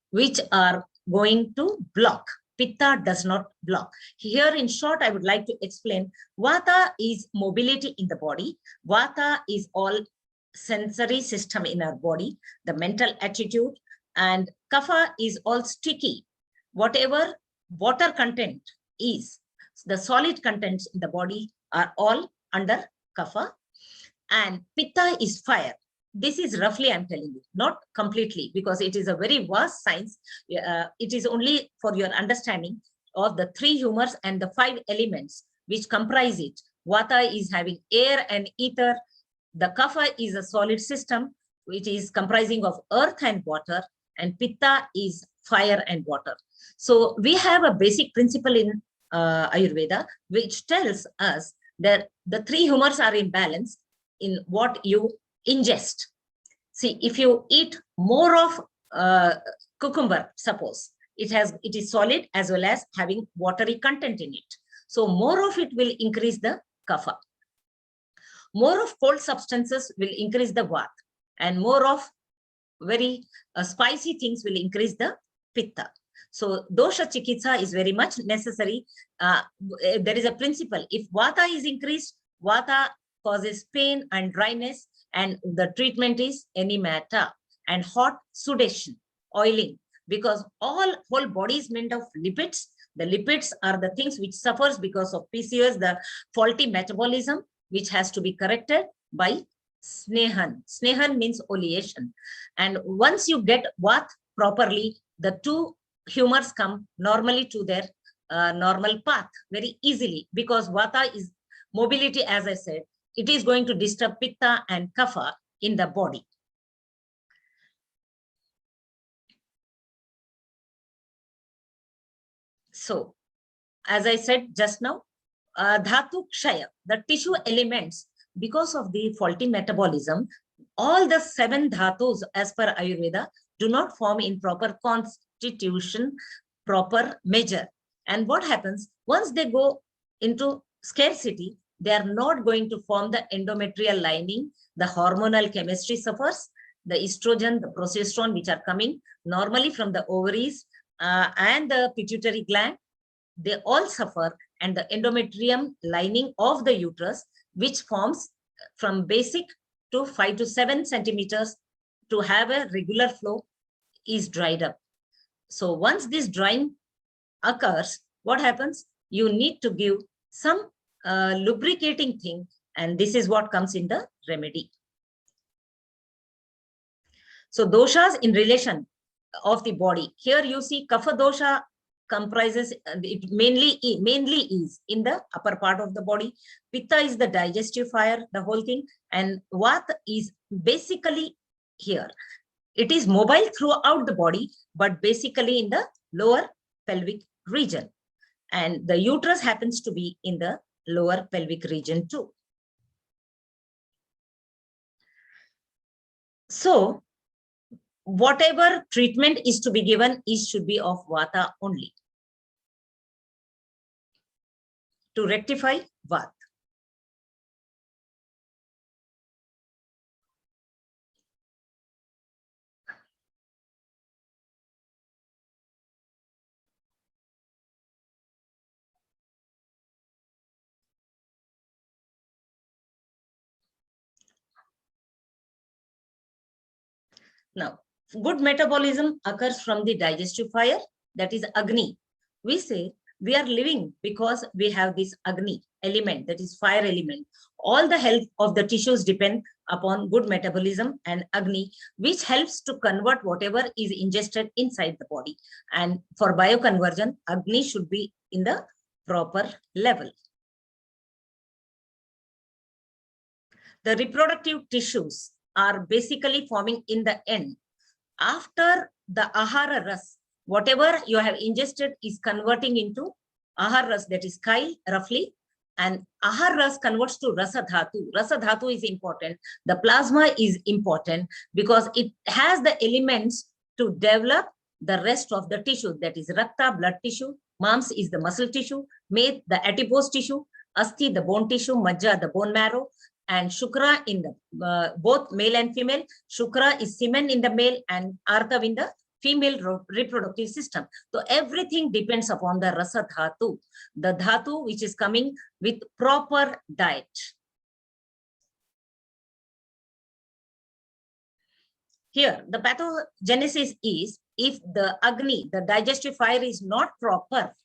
which are going to block. Pitta does not block. Here in short, I would like to explain. Vata is mobility in the body. Vata is all sensory system in our body, the mental attitude, and Kapha is all sticky. Whatever water content is, the solid contents in the body are all under Kapha, and Pitta is fire. This is roughly, I'm telling you, not completely, because it is a very vast science. It is only for your understanding of the 3 humors and the 5 elements which comprise it. Vata is having air and ether. The Kapha is a solid system, which is comprising of earth and water, and Pitta is fire and water. So we have a basic principle in Ayurveda, which tells us that the 3 humors are in balance in what you ingest. See, if you eat more of cucumber, suppose, it is solid as well as having watery content in it. So more of it will increase the Kapha. More of cold substances will increase the Vata, and more of very spicy things will increase the Pitta. So dosha chikitsa is very much necessary. There is a principle. If Vata is increased, Vata causes pain and dryness, and the treatment is enymata, and hot sudation, oiling, because whole body is made of lipids. The lipids are the things which suffers because of PCOS, the faulty metabolism, which has to be corrected by snehan. Snehan means oleation. And once you get Vata properly, the 2 humors come normally to their normal path very easily, because Vata is mobility, as I said. It is going to disturb Pitta and Kapha in the body. So, as I said just now, Dhatu Kshaya, the tissue elements, because of the faulty metabolism, all the 7 dhatus as per Ayurveda do not form in proper constitution, proper measure. And what happens? Once they go into scarcity, they are not going to form the endometrial lining. The hormonal chemistry suffers. The estrogen, the progesterone, which are coming normally from the ovaries and the pituitary gland, they all suffer. And the endometrium lining of the uterus, which forms from basic to 5 to 7 centimeters, to have a regular flow is dried up. So once this drying occurs, what happens? You need to give some lubricating thing, and this is what comes in the remedy. So doshas in relation of the body. Here you see kapha dosha comprises, it mainly is in the upper part of the body. Pitta is the digestive fire, the whole thing, and vata is basically here. It is mobile throughout the body, but basically in the lower pelvic region. And the uterus happens to be in the lower pelvic region too. So whatever treatment is to be given should be of vata only to rectify vata. Now, good metabolism occurs from the digestive fire, that is Agni. We say we are living because we have this Agni element, that is fire element. All the health of the tissues depend upon good metabolism and Agni, which helps to convert whatever is ingested inside the body. And for bioconversion, Agni should be in the proper level. The reproductive tissues are basically forming in the end. After the ahara ras, whatever you have ingested is converting into ahara ras, that is chyle roughly, and ahara ras converts to rasa dhatu. Rasa dhatu is important. The plasma is important because it has the elements to develop the rest of the tissue, that is rakta, blood tissue, mams is the muscle tissue, med, the adipose tissue, asti, the bone tissue, majja, the bone marrow, and shukra in the both male and female. Shukra is semen in the male and artav in the female reproductive system. So everything depends upon the rasa dhatu, the dhatu which is coming with proper diet. Here, the pathogenesis is if the Agni, the digestive fire is not proper,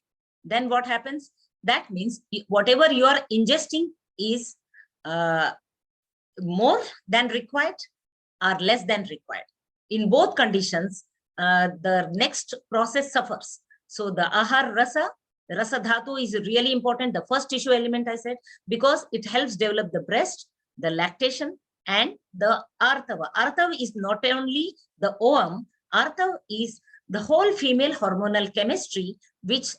then what happens? That means whatever you are ingesting is more than required or less than required. In both conditions, the next process suffers. So the ahar rasa, the rasa dhatu is really important, the first tissue element I said, because it helps develop the breast, the lactation, and the artava. Artava is not only the ovum, artava is the whole female hormonal chemistry, which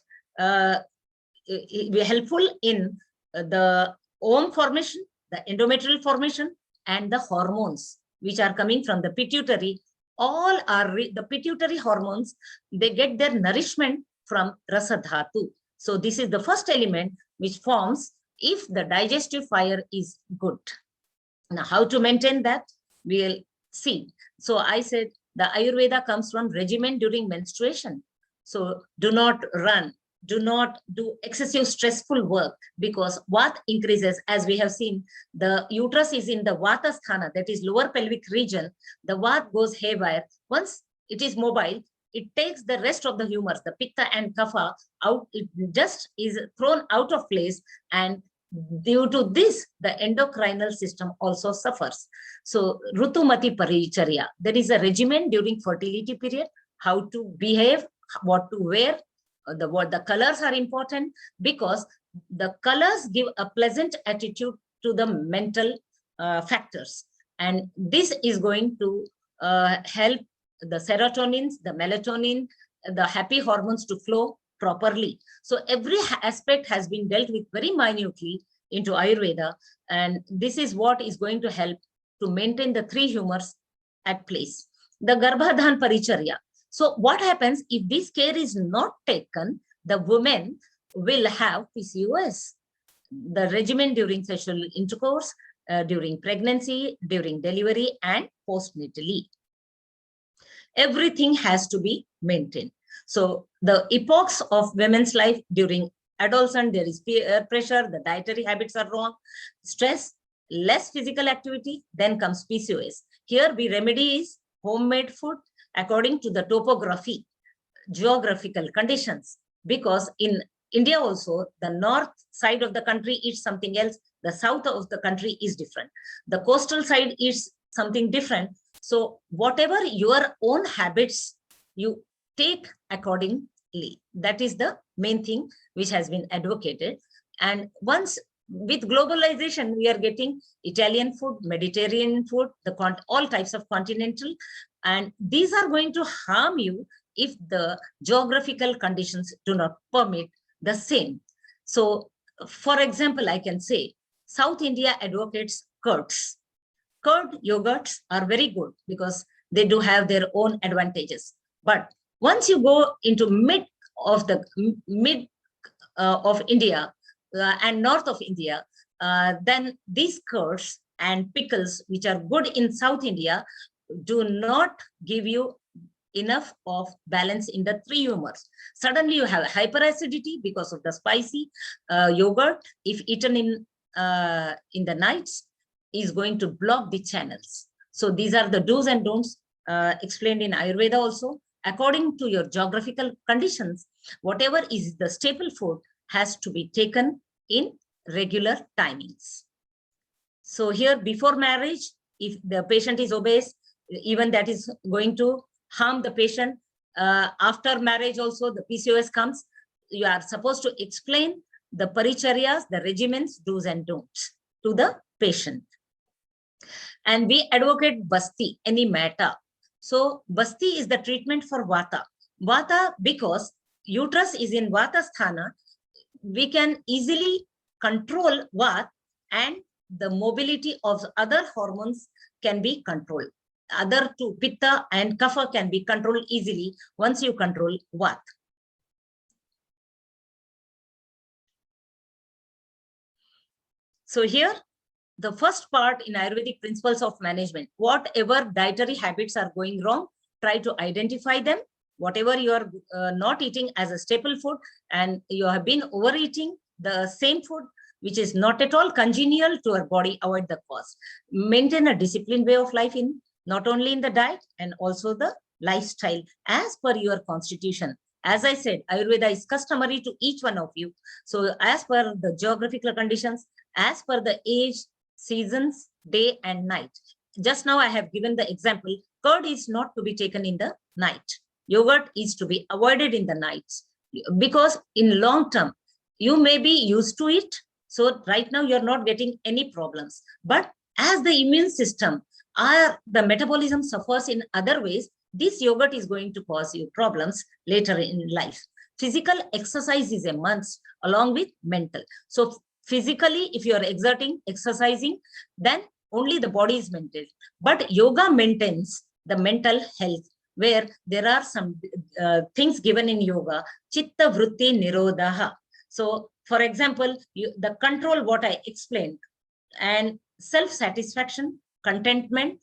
is helpful in the ovum formation, the endometrial formation, and the hormones which are coming from the pituitary. All are the pituitary hormones, they get their nourishment from rasa dhatu. So this is the first element which forms if the digestive fire is good. Now, how to maintain that? We'll see. So I said the Ayurveda comes from regimen during menstruation. So do not run, do not do excessive stressful work, because vata increases. As we have seen, the uterus is in the vata sthana, that is lower pelvic region. The vata goes haywire. Once it is mobile, it takes the rest of the humors, the pitta and kapha out. It just is thrown out of place, and due to this, the endocrinal system also suffers. So Rutumati Paricharya, there is a regimen during fertility period, how to behave, what to wear. The colors are important because the colors give a pleasant attitude to the mental factors. And this is going to help the serotonins, the melatonin, the happy hormones to flow properly. So every aspect has been dealt with very minutely into Ayurveda. And this is what is going to help to maintain the three humors at place. The Garbhadhan Paricharya. So what happens if this care is not taken? The women will have PCOS. The regimen during sexual intercourse, during pregnancy, during delivery, and postnatally. Everything has to be maintained. So the epochs of women's life during adolescence, there is peer pressure, the dietary habits are wrong, stress, less physical activity, then comes PCOS. Here the remedy is homemade food according to the topography, geographical conditions, because in India also, the north side of the country eats something else, the south of the country is different, the coastal side eats something different. So whatever your own habits, you take accordingly. That is the main thing which has been advocated. And once with globalization, we are getting Italian food, Mediterranean food, all types of continental, and these are going to harm you if the geographical conditions do not permit the same. So, for example, I can say South India advocates curds. Curd yogurts are very good because they do have their own advantages. But once you go into mid of India and north of India, then these curds and pickles, which are good in South India, do not give you enough of balance in the three humors. Suddenly you have hyperacidity because of the spicy yogurt. If eaten in the nights, is going to block the channels. So these are the do's and don'ts explained in Ayurveda also. According to your geographical conditions, whatever is the staple food has to be taken in regular timings. So here, before marriage, if the patient is obese, even that is going to harm the patient. After marriage also, the PCOS comes. You are supposed to explain the paricharyas, the regimens, do's and don'ts to the patient. And we advocate Basti, any matter. So Basti is the treatment for Vata. Vata, because uterus is in Vata sthana, we can easily control Vata, and the mobility of other hormones can be controlled. Other two, Pitta and Kapha, can be controlled easily once you control Vata. So here, the first part in Ayurvedic principles of management, whatever dietary habits are going wrong, try to identify them. Whatever you are not eating as a staple food and you have been overeating the same food, which is not at all congenial to our body, avoid the cause. Maintain a disciplined way of life in not only in the diet and also the lifestyle as per your constitution. As I said, Ayurveda is customary to each one of you. So as per the geographical conditions, as per the age, seasons, day and night. Just now I have given the example, curd is not to be taken in the night. Yogurt is to be avoided in the nights because in long term, you may be used to it. So right now you're not getting any problems. But as the immune system, the metabolism suffers in other ways, this yogurt is going to cause you problems later in life. Physical exercise is a must along with mental. So physically, if you are exercising, then only the body is maintained. But yoga maintains the mental health, where there are some things given in yoga, chitta vritti nirodha. So for example, the control, what I explained, and self-satisfaction, contentment,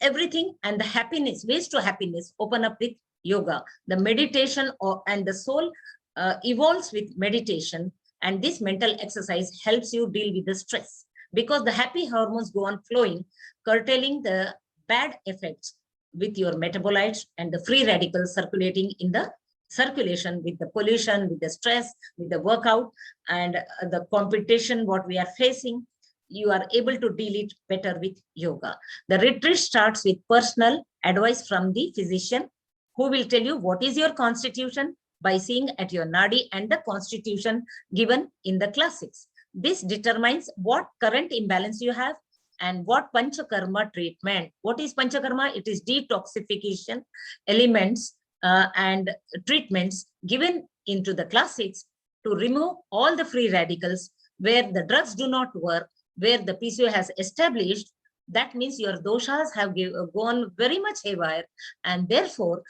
everything, and the happiness, ways to happiness open up with yoga. The meditation and the soul evolves with meditation. And this mental exercise helps you deal with the stress because the happy hormones go on flowing, curtailing the bad effects with your metabolites and the free radicals circulating in the circulation with the pollution, with the stress, with the workout and the competition, what we are facing. You are able to deal it better with yoga. The retreat starts with personal advice from the physician who will tell you what is your constitution by seeing at your nadi and the constitution given in the classics. This determines what current imbalance you have and what panchakarma treatment. What is panchakarma? It is detoxification elements and treatments given into the classics to remove all the free radicals where the drugs do not work, where the PCO has established. That means your doshas have gone very much haywire, and therefore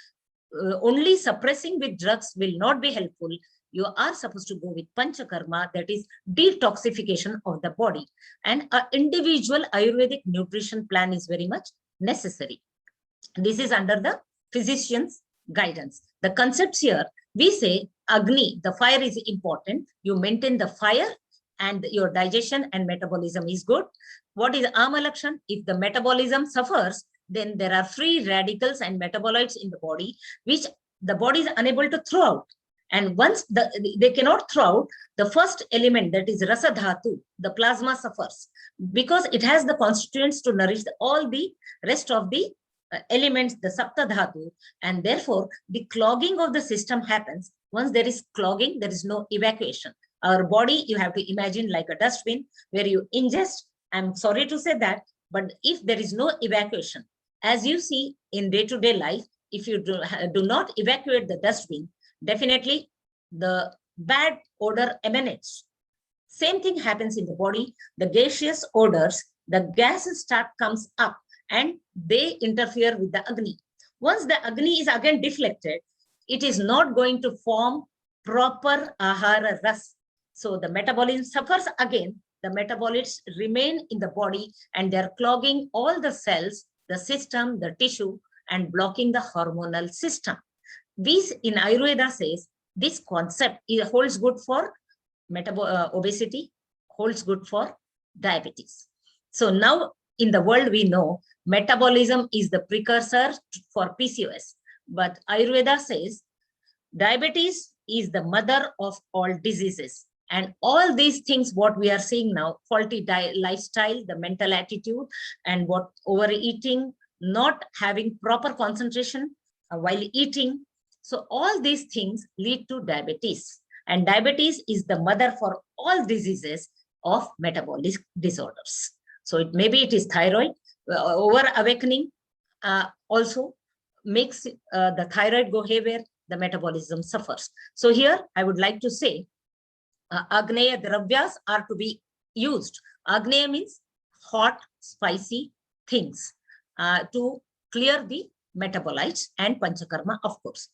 only suppressing with drugs will not be helpful. You are supposed to go with panchakarma, that is detoxification of the body. And an individual Ayurvedic nutrition plan is very much necessary. This is under the physician's guidance. The concepts here, we say Agni, the fire is important. You maintain the fire and your digestion and metabolism is good. What is Amalakshan? If the metabolism suffers, then there are free radicals and metabolites in the body, which the body is unable to throw out. And once they cannot throw out, the first element, that is rasa dhatu, the plasma suffers, because it has the constituents to nourish all the rest of the elements, the sapta dhatu, and therefore the clogging of the system happens. Once there is clogging, there is no evacuation. Our body, you have to imagine like a dustbin where you ingest. I'm sorry to say that, but if there is no evacuation, as you see in day-to-day life, if you do not evacuate the dustbin, definitely the bad odor emanates. Same thing happens in the body. The gaseous odors, the gases comes up and they interfere with the Agni. Once the Agni is again deflected, it is not going to form proper Ahara Ras. So the metabolism suffers again. The metabolites remain in the body and they're clogging all the cells, the system, the tissue, and blocking the hormonal system. This in Ayurveda says, this concept holds good for obesity, holds good for diabetes. So now in the world, we know metabolism is the precursor for PCOS, but Ayurveda says diabetes is the mother of all diseases. And all these things, what we are seeing now, faulty lifestyle, the mental attitude, and what overeating, not having proper concentration while eating. So all these things lead to diabetes. And diabetes is the mother for all diseases of metabolic disorders. So maybe it is thyroid, over awakening also makes the thyroid go haywire, the metabolism suffers. So here I would like to say, Agneya Dravyas are to be used. Agneya means hot, spicy things to clear the metabolites, and Panchakarma, of course.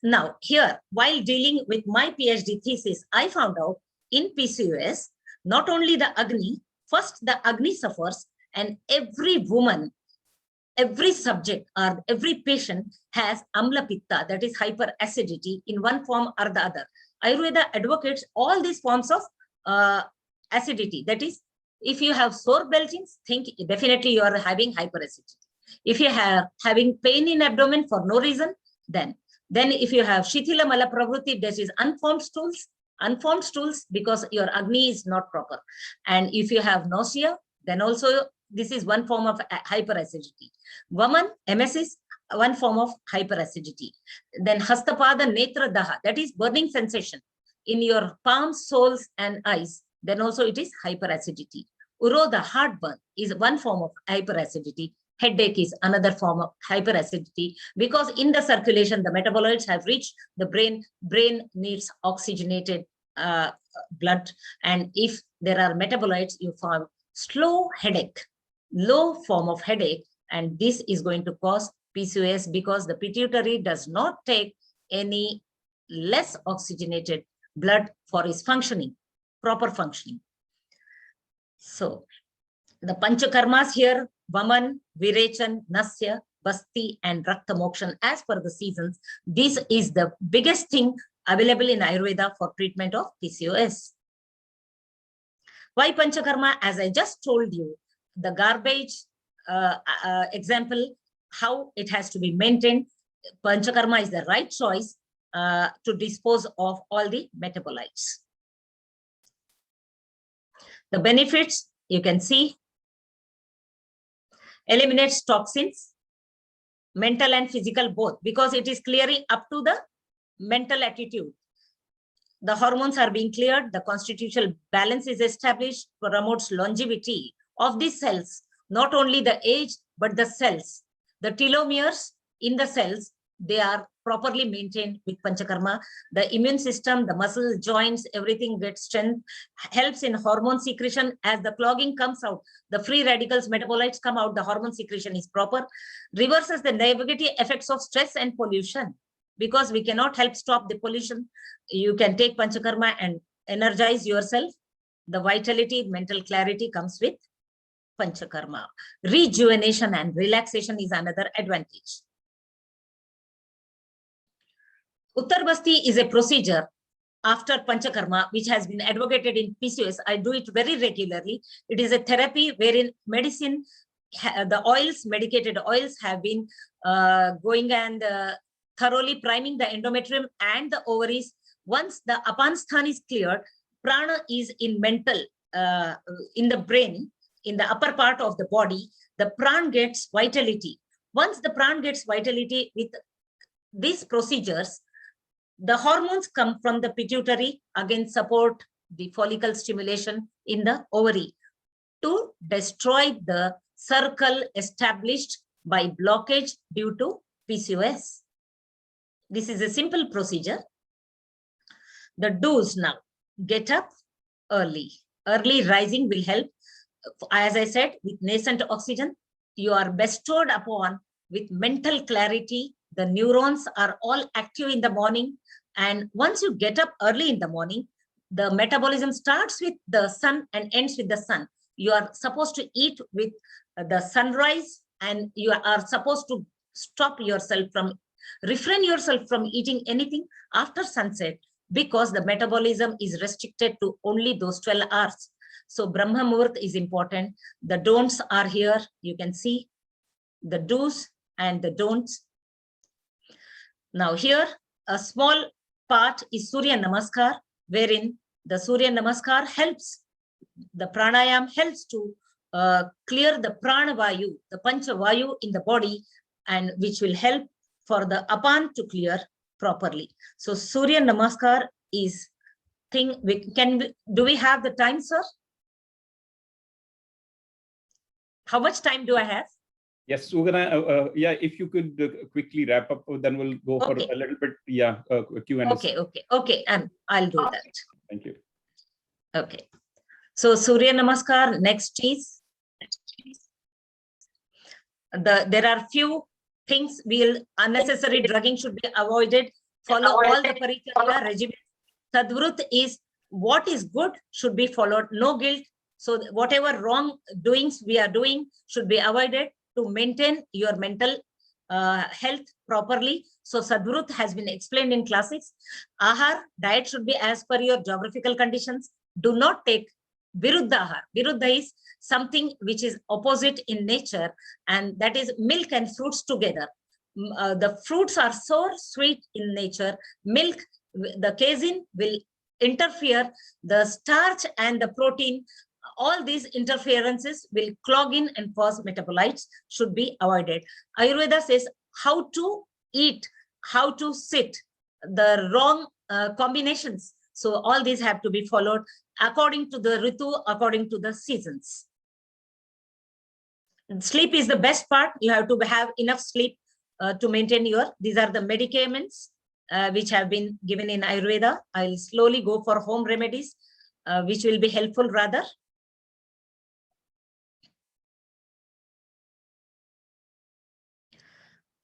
Now, here, while dealing with my PhD thesis, I found out in PCOS, not only the Agni, first the Agni suffers, and every woman, every subject or every patient has Amla Pitta, that is hyperacidity in one form or the other. Ayurveda advocates all these forms of acidity. That is, if you have sore belchings, think definitely you are having hyperacidity. If you have having pain in abdomen for no reason, then if you have Shithila Mala Pravruti, that is unformed stools because your Agni is not proper. And if you have nausea, then also this is one form of hyperacidity. Vaman, emesis, one form of hyperacidity. Then Hastapada Netra Daha, that is burning sensation in your palms, soles, and eyes. Then also it is hyperacidity. Uroda, heartburn, is one form of hyperacidity. Headache is another form of hyperacidity, because in the circulation, the metabolites have reached the brain. Brain needs oxygenated blood. And if there are metabolites, you form slow headache, low form of headache. And this is going to cause PCOS because the pituitary does not take any less oxygenated blood for its functioning, proper functioning. So the Panchakarmas here, Vaman, Virechan, Nasya, Basti, and Rakta Mokshan, as per the seasons, this is the biggest thing available in Ayurveda for treatment of PCOS. Why Panchakarma? As I just told you, the garbage example, how it has to be maintained. Panchakarma is the right choice to dispose of all the metabolites. The benefits, you can see, eliminates toxins, mental and physical both, because it is clearing up to the mental attitude. The hormones are being cleared, the constitutional balance is established, promotes longevity of these cells, not only the age, but the cells. The telomeres in the cells, they are properly maintained with Panchakarma. The immune system, the muscle, joints, everything gets strength, helps in hormone secretion. As the clogging comes out, the free radicals, metabolites come out, the hormone secretion is proper, reverses the negative effects of stress and pollution, because we cannot help stop the pollution. You can take Panchakarma and energize yourself. The vitality, mental clarity comes with Panchakarma. Rejuvenation and relaxation is another advantage. Uttar Basti is a procedure after Panchakarma, which has been advocated in PCOS. I do it very regularly. It is a therapy wherein medicine the oils, medicated oils have been going and thoroughly priming the endometrium and the ovaries. Once the Apansthan is cleared, prana is in mental, in the brain, in the upper part of the body, the pran gets vitality. Once the pran gets vitality with these procedures, the hormones come from the pituitary, again support the follicle stimulation in the ovary to destroy the circle established by blockage due to PCOS. This is a simple procedure. The do's now: get up early. Early rising will help. As I said, with nascent oxygen, you are bestowed upon with mental clarity. The neurons are all active in the morning. And once you get up early in the morning, the metabolism starts with the sun and ends with the sun. You are supposed to eat with the sunrise, and you are supposed to stop yourself from, refrain yourself from eating anything after sunset, because the metabolism is restricted to only those 12 hours. So Brahma Muhurt is important. The don'ts are here. You can see the do's and the don'ts. Now here, a small part is Surya Namaskar, wherein the Surya Namaskar helps, the pranayam helps to clear the prana vayu, the pancha vayu in the body, and which will help for the apan to clear properly. So Surya Namaskar is thing we can, do we have the time, sir? How much time do I have? Yes, we're gonna, yeah, if you could quickly wrap up, then we'll go for a little bit, Q&A. Okay, and I'll do that. Thank you. Okay, so Surya Namaskar, next is, there are few things unnecessary drugging should be avoided. Follow all the Paricharya regimen. Sadvrut is what is good should be followed, no guilt. So whatever wrong doings we are doing should be avoided to maintain your mental health properly. So Sadvrut has been explained in classics. Ahar, diet should be as per your geographical conditions. Do not take Viruddha Ahar. Viruddha is something which is opposite in nature, and that is milk and fruits together. The fruits are so sweet in nature. Milk, the casein will interfere, the starch and the protein, all these interferences will clog in and cause metabolites, should be avoided. Ayurveda says how to eat, how to sit, the wrong combinations. So all these have to be followed according to the ritu, according to the seasons. Sleep is the best part. You have to have enough sleep to maintain your, these are the medicaments which have been given in Ayurveda. I'll slowly go for home remedies, which will be helpful rather.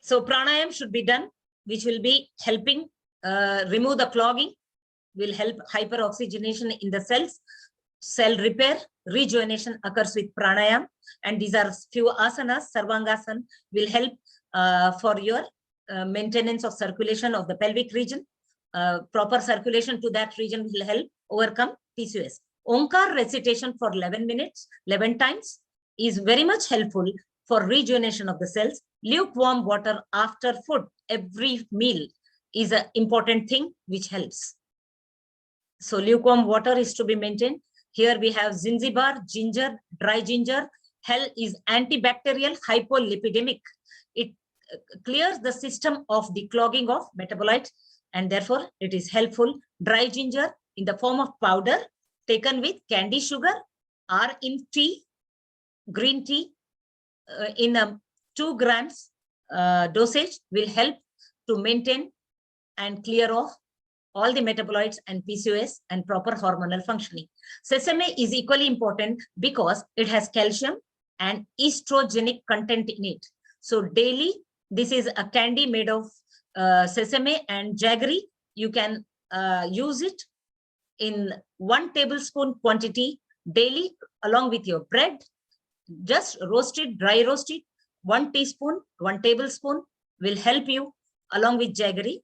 So pranayam should be done, which will be helping remove the clogging, will help hyperoxygenation in the cells, cell repair, rejuvenation occurs with pranayam. And these are few asanas. Sarvangasana will help for your maintenance of circulation of the pelvic region. Proper circulation to that region will help overcome PCOS. Omkar recitation for 11 minutes, 11 times is very much helpful for rejuvenation of the cells. Lukewarm water after food, every meal, is an important thing which helps. So lukewarm water is to be maintained. Here we have zingibar, ginger, dry ginger. Hell is antibacterial, hypolipidemic. It clears the system of the clogging of metabolites, and therefore it is helpful. Dry ginger in the form of powder taken with candy sugar or in tea, green tea, in a 2 grams dosage will help to maintain and clear off all the metabolites and PCOS and proper hormonal functioning. Sesame is equally important because it has calcium and estrogenic content in it. So daily, this is a candy made of sesame and jaggery. You can use it in 1 tablespoon quantity daily along with your bread. Just roast it, dry roast it. 1 teaspoon, 1 tablespoon will help you along with jaggery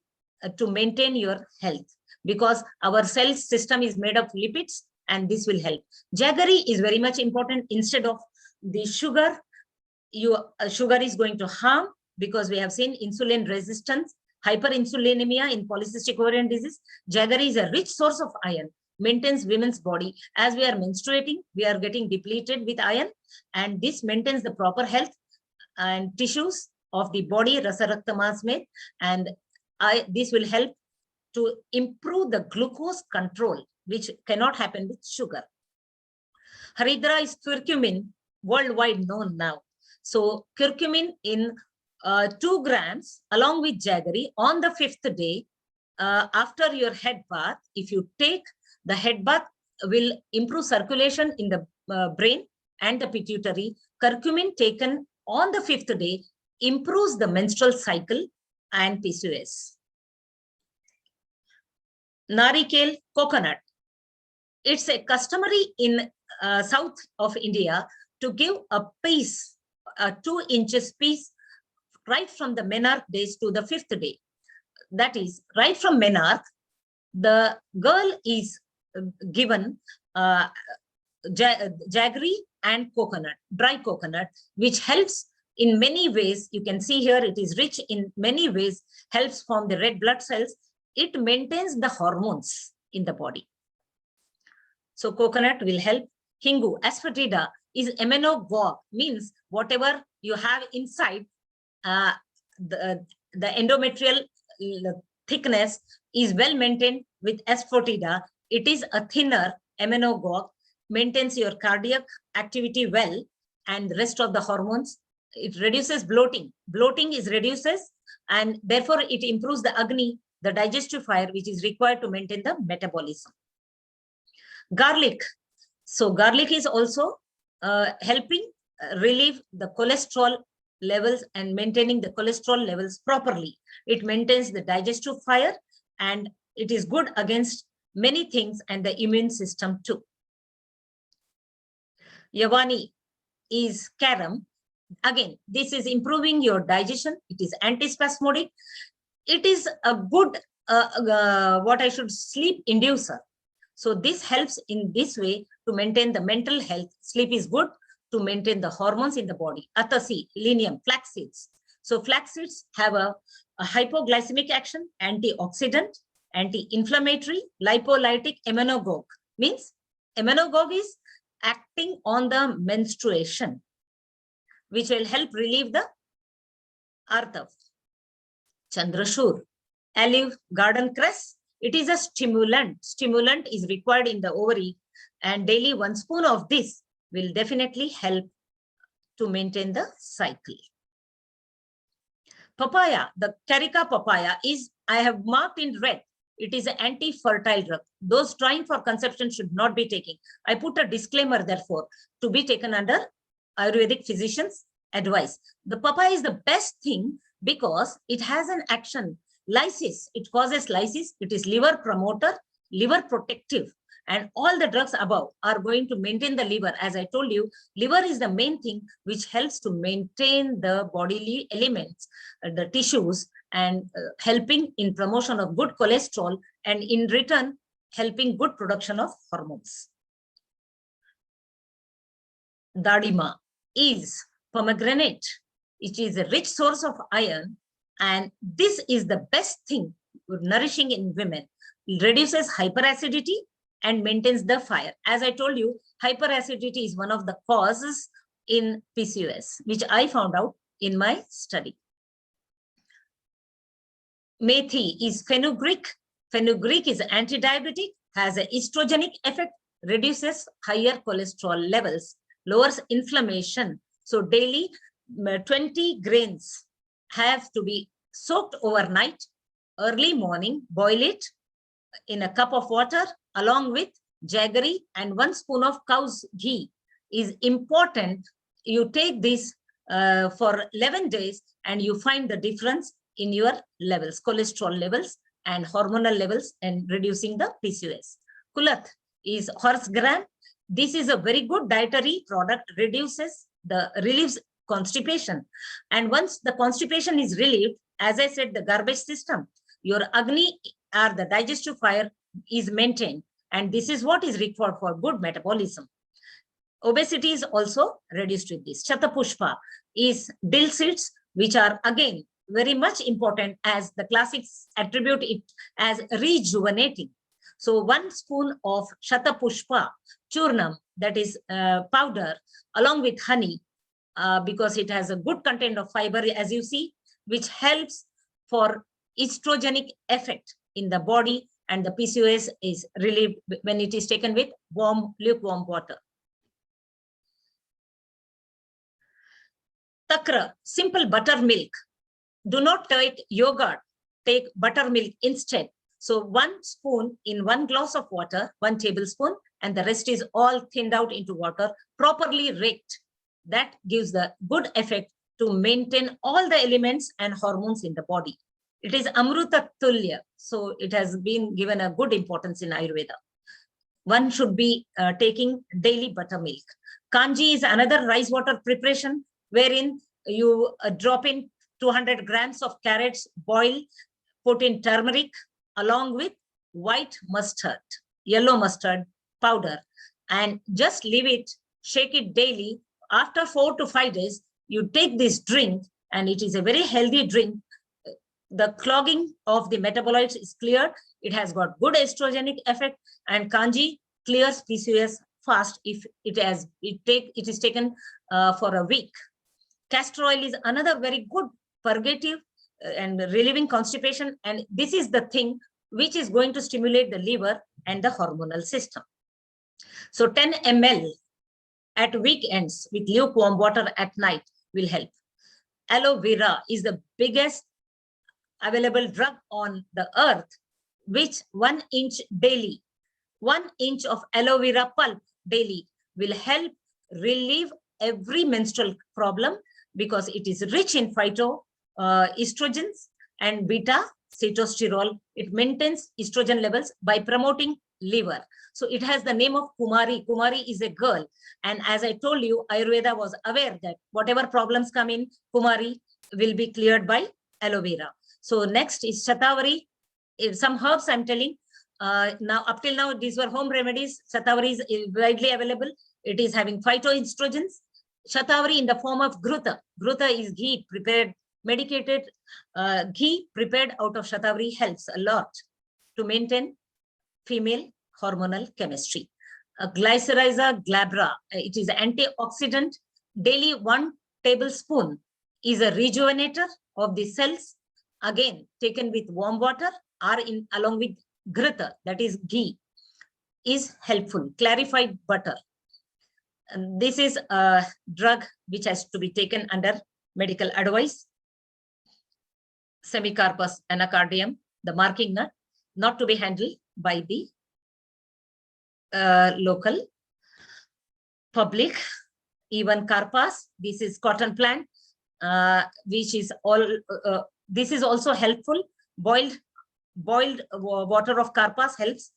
to maintain your health, because our cell system is made of lipids, and this will help. Jaggery is very much important instead of the sugar your sugar is going to harm, because we have seen insulin resistance, hyperinsulinemia in polycystic ovarian disease. Jaggery is a rich source of iron, maintains women's body. As we are menstruating, we are getting depleted with iron, and this maintains the proper health and tissues of the body, Rasa Rakta Masmed, and this will help to improve the glucose control, which cannot happen with sugar. Haridra is curcumin, worldwide known now. So curcumin in 2 grams along with jaggery on the 5th day after your head bath. If you take the head bath, will improve circulation in the brain and the pituitary. Curcumin taken on the 5th day improves the menstrual cycle and PCOS. Narikel coconut. It's a customary in south of India to give a piece, a 2 inches piece, right from the menarche days to the 5th day. That is, right from menarche, the girl is given jaggery and coconut, dry coconut, which helps in many ways. You can see here it is rich in many ways, helps form the red blood cells. It maintains the hormones in the body. So coconut will help. Hingu, asafoetida, is emmenagogue, means whatever you have inside, the endometrial thickness is well maintained with asafoetida. It is a thinner emmenagogue, maintains your cardiac activity well, and the rest of the hormones. It reduces bloating. Bloating is reduces, and therefore it improves the Agni, the digestive fire, which is required to maintain the metabolism. Garlic. So garlic is also helping relieve the cholesterol levels and maintaining the cholesterol levels properly. It maintains the digestive fire, and it is good against many things and the immune system too. Yavani is carom. Again, this is improving your digestion. It is antispasmodic. It is a good, sleep inducer. So this helps in this way to maintain the mental health. Sleep is good to maintain the hormones in the body. Atasi, linium, flax seeds. So flax seeds have a hypoglycemic action, antioxidant, anti-inflammatory, lipolytic, emmenagogue. Means emmenagogue is acting on the menstruation, which will help relieve the arthav. Chandrashur, olive, garden cress. It is a stimulant. Stimulant is required in the ovary, and daily 1 spoon of this will definitely help to maintain the cycle. Papaya, the Carica papaya is, I have marked in red. It is an anti-fertile drug. Those trying for conception should not be taking. I put a disclaimer, therefore, to be taken under Ayurvedic physicians' advice. The papaya is the best thing because it has an action. Lysis, it causes lysis. It is liver promoter, liver protective, and all the drugs above are going to maintain the liver. As I told you, liver is the main thing which helps to maintain the bodily elements, the tissues, and helping in promotion of good cholesterol, and in return, helping good production of hormones. Dadima is pomegranate. It is a rich source of iron, and this is the best thing nourishing in women. It reduces hyperacidity and maintains the fire. As I told you, hyperacidity is one of the causes in PCOS, which I found out in my study. Methi is fenugreek. Fenugreek is anti-diabetic, has an estrogenic effect, reduces higher cholesterol levels, lowers inflammation. So daily 20 grains have to be soaked overnight. Early morning, boil it in a cup of water along with jaggery and 1 spoon of cow's ghee is important. You take this for 11 days and you find the difference in your levels, cholesterol levels and hormonal levels, and reducing the PCOS. Kulath is horse gram. This is a very good dietary product, relieves constipation. And once the constipation is relieved, as I said, the garbage system, your Agni or the digestive fire is maintained. And this is what is required for good metabolism. Obesity is also reduced with this. Shatapushpa is dill seeds, which are again very much important, as the classics attribute it as rejuvenating. So 1 spoon of Shatapushpa churnam, that is powder, along with honey, because it has a good content of fiber, as you see, which helps for estrogenic effect in the body, and the PCOS is relieved when it is taken with warm, lukewarm water. Takra, simple buttermilk. Do not take yogurt, take buttermilk instead. So 1 spoon in 1 glass of water, 1 tablespoon, and the rest is all thinned out into water, properly raked. That gives the good effect to maintain all the elements and hormones in the body. It is Amruta Tulya, so it has been given a good importance in Ayurveda. One should be taking daily buttermilk. Kanji is another rice water preparation wherein you drop in 200 grams of carrots, boil, put in turmeric along with white mustard, yellow mustard powder, and just leave it, shake it daily. After 4 to 5 days, you take this drink, and it is a very healthy drink. The clogging of the metabolites is cleared. It has got good estrogenic effect, and Kanji clears PCOS fast if it is taken for a week. Castor oil is another very good purgative and relieving constipation, and this is the thing which is going to stimulate the liver and the hormonal system. So 10 ml at weekends with lukewarm water at night will help. Aloe vera is the biggest available drug on the earth, which 1 inch daily, 1 inch of aloe vera pulp daily will help relieve every menstrual problem, because it is rich in phytoestrogens and beta cetosterol. It maintains estrogen levels by promoting liver. So it has the name of Kumari. Kumari is a girl. And as I told you, Ayurveda was aware that whatever problems come in, Kumari will be cleared by aloe vera. So next is Shatavari. Some herbs I'm telling. Now, up till now, these were home remedies. Shatavari is widely available. It is having phytoestrogens. Shatavari in the form of Gruta. Gruta is ghee prepared, medicated ghee prepared out of Shatavari helps a lot to maintain female hormonal chemistry. Glycyrrhiza glabra, it is antioxidant. Daily 1 tablespoon is a rejuvenator of the cells. Again, taken with warm water or along with grita, that is ghee, is helpful. Clarified butter. And this is a drug which has to be taken under medical advice. Semicarpus anacardium, the marking nut, not to be handled by the local public. Even carpas, this is cotton plant, which is all, this is also helpful. Boiled water of carpas helps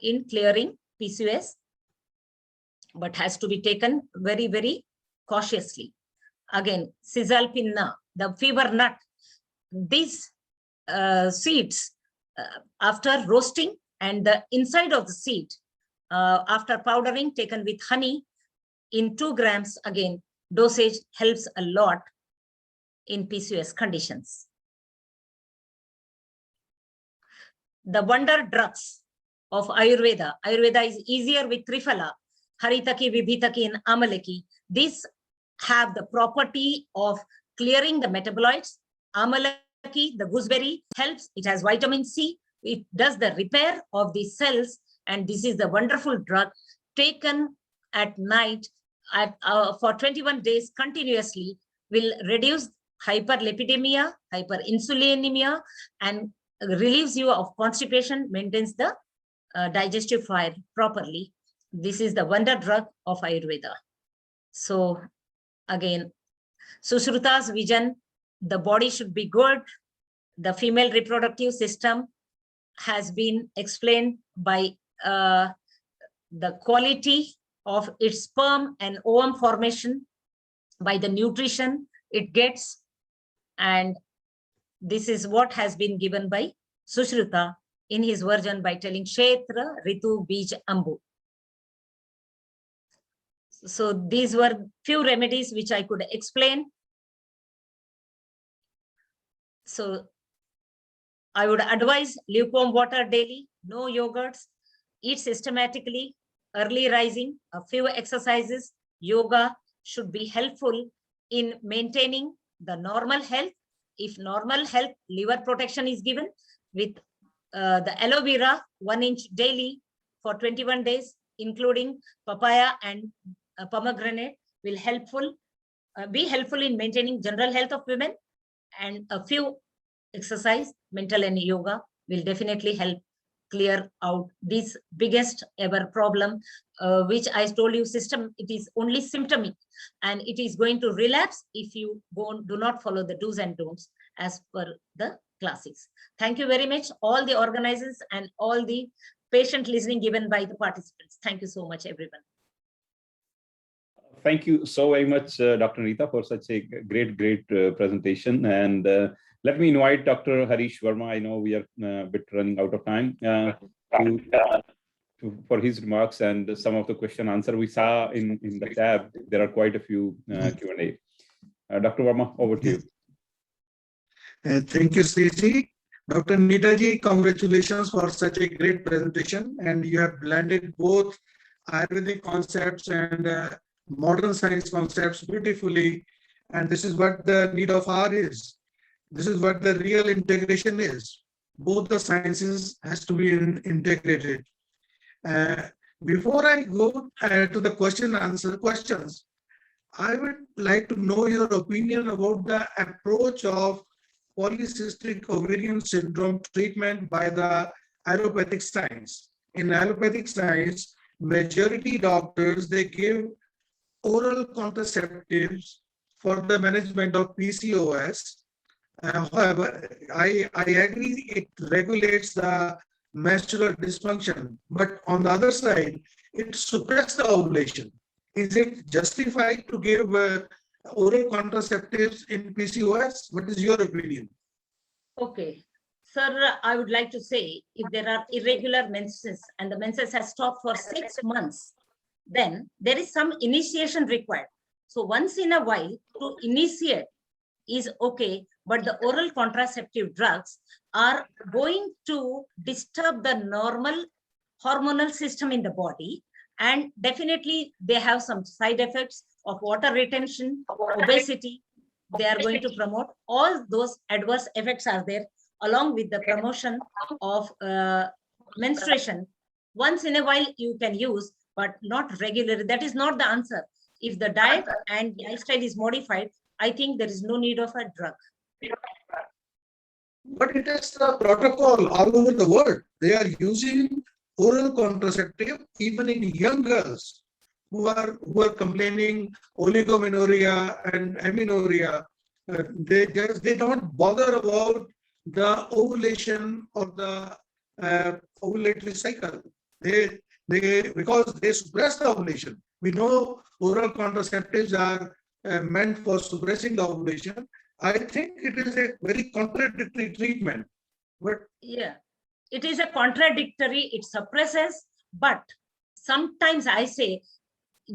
in clearing PCOS, but has to be taken very, very cautiously. Again, Caesalpina, the fever nut, these seeds, after roasting and the inside of the seed, after powdering, taken with honey in 2 grams, again, dosage helps a lot in PCOS conditions. The wonder drugs of Ayurveda. Ayurveda is easier with Triphala, Haritaki, Vibhitaki, and Amalaki. These have the property of clearing the metabolites. Amalaki, the gooseberry, helps. It has vitamin C. It does the repair of the cells. And this is the wonderful drug taken at night for 21 days continuously will reduce hyperlipidemia, hyperinsulinemia, and relieves you of constipation, maintains the digestive fire properly. This is the wonder drug of Ayurveda. So again, Sushruta's vision, the body should be good. The female reproductive system has been explained by the quality of its sperm and ovum formation, by the nutrition it gets. And this is what has been given by Sushruta in his version by telling Kshetra, Ritu, Bij, Ambu. So these were few remedies which I could explain. So I would advise lukewarm water daily, no yogurts, eat systematically, early rising, a few exercises, yoga should be helpful in maintaining the normal health. If normal health, liver protection is given with the aloe vera 1 inch daily for 21 days, including papaya and pomegranate will be helpful in maintaining general health of women, and a few exercise, mental and yoga will definitely help clear out this biggest ever problem, which I told you it is only symptomatic and it is going to relapse if you do not follow the do's and don'ts as per the classics. Thank you very much, all the organizers and all the patient listening given by the participants. Thank you so much, everyone. Thank you so very much, Dr. Nita, for such a great presentation. And let me invite Dr. Harish Verma. I know we are a bit running out of time for his remarks and some of the question answer we saw in the tab. There are quite a few Q&A. Dr. Verma, over to you. Thank you, Sriji. Dr. Nita ji, congratulations for such a great presentation. And you have blended both Ayurvedic concepts and modern science concepts beautifully. And this is what the need of hour is. This is what the real integration is. Both the sciences has to be integrated. Before I go to the questions, I would like to know your opinion about the approach of polycystic ovarian syndrome treatment by the allopathic science. In allopathic science, majority doctors, they give oral contraceptives for the management of PCOS. However, I agree it regulates the menstrual dysfunction, but on the other side, it suppresses the ovulation. Is it justified to give oral contraceptives in PCOS? What is your opinion? Okay. Sir, I would like to say, if there are irregular menses and the menses has stopped for 6 months, then there is some initiation required. So once in a while to initiate is okay, but the oral contraceptive drugs are going to disturb the normal hormonal system in the body, and definitely they have some side effects of water retention, obesity. They are going to promote all those adverse effects are there, along with the promotion of menstruation. Once in a while you can use, but not regularly. That is not the answer. If the diet and lifestyle is modified, I think there is no need of a drug. But it is the protocol all over the world. They are using oral contraceptive even in young girls who are complaining oligomenorrhea and amenorrhea. They don't bother about the ovulation or the ovulatory cycle. Because they suppress the ovulation. We know oral contraceptives are meant for suppressing the ovulation. I think it is a very contradictory treatment. But yeah, it is a contradictory, it suppresses, but sometimes I say,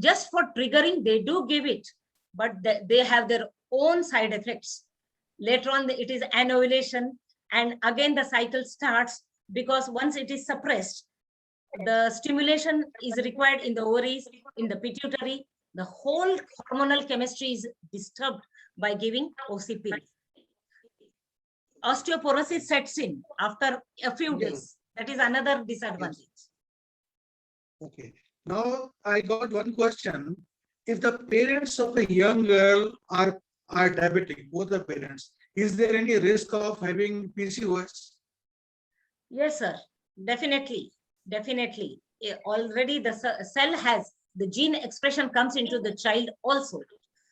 just for triggering, they do give it, but they have their own side effects. Later on, it is anovulation, and again the cycle starts, because once it is suppressed, the stimulation is required in the ovaries, in the pituitary. The whole hormonal chemistry is disturbed by giving OCP. Osteoporosis sets in after a few days. That is another disadvantage. okay, now I got one question. If the parents of a young girl are diabetic, both the parents, is there any risk of having PCOS? Yes, sir. Definitely. Definitely. Already the cell has the gene expression comes into the child also.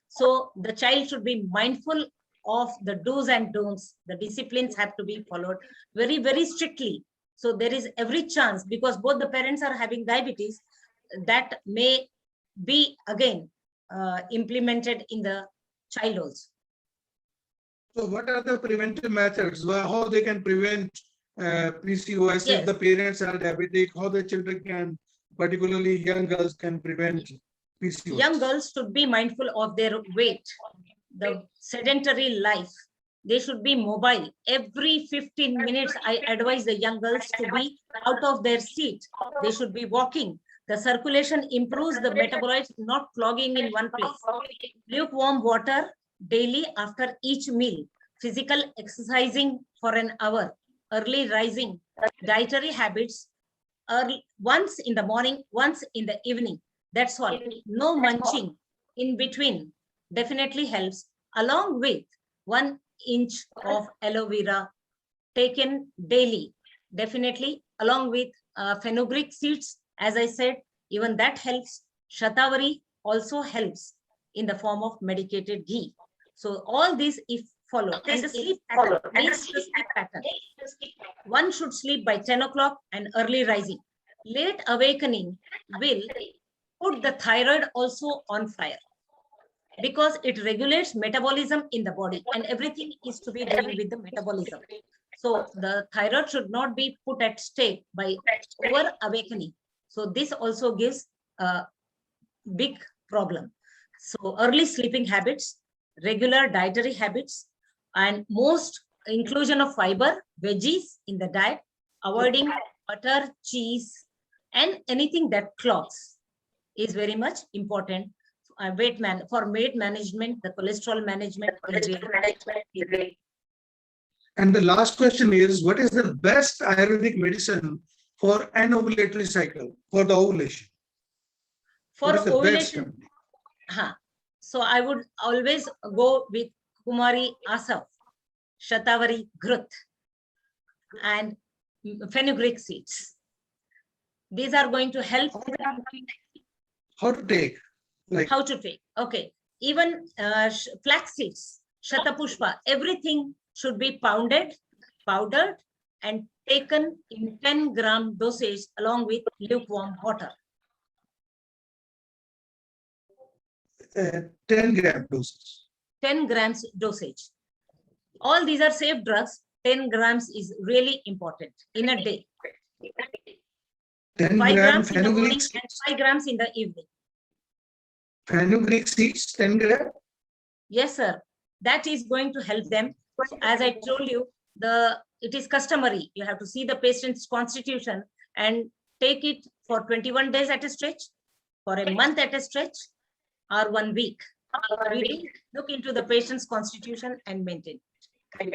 So the child should be mindful of the do's and don'ts. The disciplines have to be followed very, very strictly. So there is every chance, because both the parents are having diabetes, that may be again implemented in the child also. So what are the preventive methods? How they can prevent PCOS if the parents are diabetic? How the children can, particularly young girls, can prevent PCOS. Young girls should be mindful of their weight, the sedentary life. They should be mobile. Every 15 minutes, I advise the young girls to be out of their seat. They should be walking. The circulation improves the metabolites, not clogging in one place. Lukewarm water daily after each meal. Physical exercising for an hour. Early rising. Dietary habits. Early, once in the morning, once in the evening. That's all. No munching in between definitely helps, along with 1 inch of aloe vera taken daily, definitely, along with fenugreek seeds. As I said, even that helps. Shatavari also helps in the form of medicated ghee. So all these, if followed, and the sleep pattern means the sleep pattern. One should sleep by 10 o'clock and early rising. Late awakening will put the thyroid also on fire, because it regulates metabolism in the body, and everything is to be doing with the metabolism. So the thyroid should not be put at stake by over awakening. So this also gives a big problem. So early sleeping habits, regular dietary habits, and most inclusion of fiber, veggies in the diet, avoiding butter, cheese, and anything that clogs is very much important. Weight management, the cholesterol management is really. And the last question is, what is the best Ayurvedic medicine for an ovulatory cycle, for the ovulation? For What is the best ovulation, remedy? so I would always go with Kumari Asaf, Shatavari Ghruth, and fenugreek seeds. These are going to help. How to take? Like, How to take? Okay, even flax seeds, Shatapushpa, everything should be pounded, powdered, and taken in 10-gram dosage along with lukewarm water. 10 gram doses. 10 grams dosage. All these are safe drugs. 10 grams is really important in a day. 10 5 gram grams in the morning fenugreek and 5 grams in the evening. Fenugreek seeds, 10 gram? Yes, sir. That is going to help them. So as I told you, it is customary. You have to see the patient's constitution and take it for 21 days at a stretch, for a month at a stretch, or 1 week. Really look into the patient's constitution and maintain it.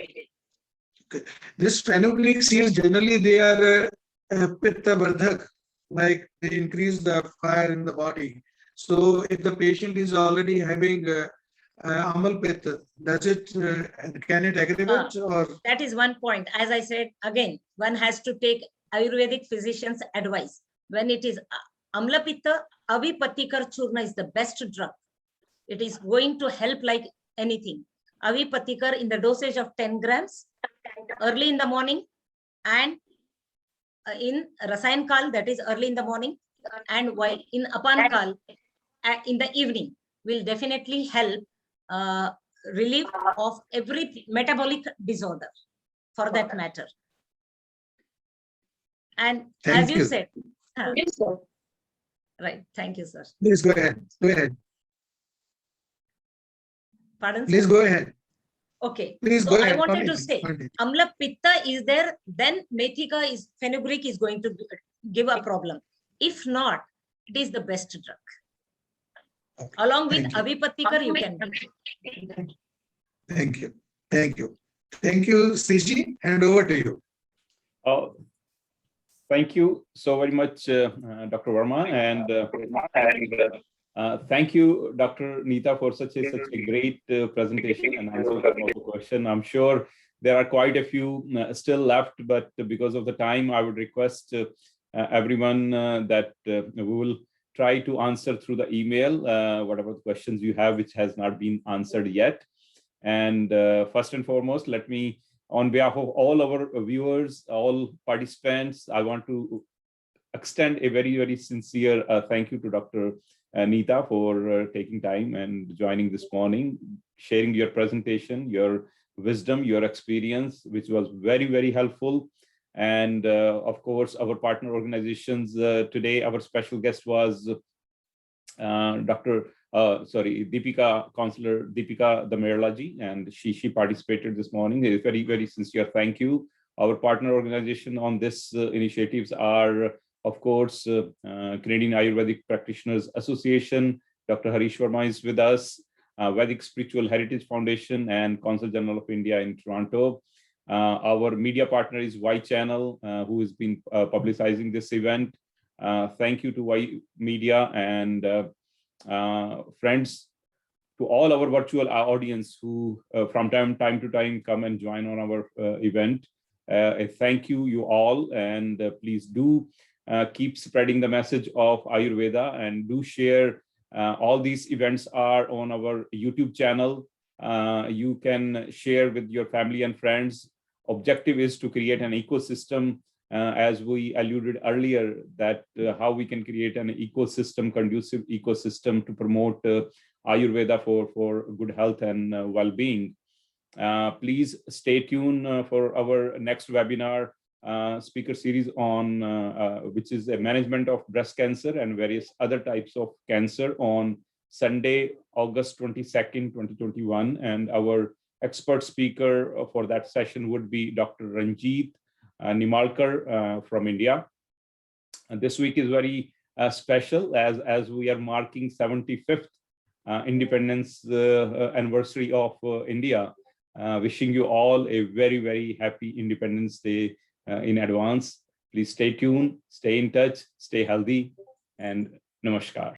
Okay. This fenugreek seeds, generally they are pitta vardhak, like they increase the fire in the body. So if the patient is already having amal pitta, does it, can it aggravate or? That is one point. As I said, again, one has to take Ayurvedic physician's advice. When it is amla pitta, Avipatikar Churna is the best drug. It is going to help like anything. Avipatikar in the dosage of 10 grams early in the morning, and in Rasayan Kal, that is early in the morning, and while in Apan Kal in the evening, will definitely help relief of every metabolic disorder for that matter. And as you said, right, thank you, sir. Please go ahead. Go ahead. Pardon, Please sir? go ahead. Okay. Please So go ahead. I wanted to Continue. say, Continue. Amla Pitta is there, then Methika is, fenugreek is going to give a problem. If not, it is the best drug. Okay. Along with Thank you. Avipatikar, you can. Thank you. Thank you. Thank you, Siji, and over to you. Thank you so very much, Dr. Verma, and thank you, Dr. Neeta, for such a great presentation and answering some of the question. I'm sure there are quite a few still left, but because of the time, I would request everyone that we will try to answer through the email whatever questions you have which has not been answered yet. And first and foremost, let me, on behalf of all our viewers, all participants, I want to extend a very, very sincere thank you to Dr. Neeta for taking time and joining this morning, sharing your presentation, your wisdom, your experience, which was very, very helpful. And of course, our partner organizations today, our special guest was Deepika, Counselor Deepika Damerla ji, and she participated this morning. A very, very sincere thank you. Our partner organization on this initiatives are, of course, Canadian Ayurvedic Practitioners Association. Dr. Harish Verma is with us, Vedic Spiritual Heritage Foundation, and Consul General of India in Toronto. Our media partner is Y Channel, who has been publicizing this event. Thank you to Y Media and friends, to all our virtual audience who from time to time come and join on our event. Thank you all, and please do keep spreading the message of Ayurveda, and do share. All these events are on our YouTube channel. You can share with your family and friends. Objective is to create an ecosystem, as we alluded earlier, that how we can create an ecosystem, conducive ecosystem to promote Ayurveda for good health and well-being. Please stay tuned for our next webinar speaker series on which is a management of breast cancer and various other types of cancer, on Sunday, August 22nd, 2021. And our expert speaker for that session would be Dr. Ranjit Nimalkar from India. And this week is very special as we are marking 75th independence anniversary of India. Wishing you all a very, very happy Independence Day in advance. Please stay tuned, stay in touch, stay healthy, and namaskar.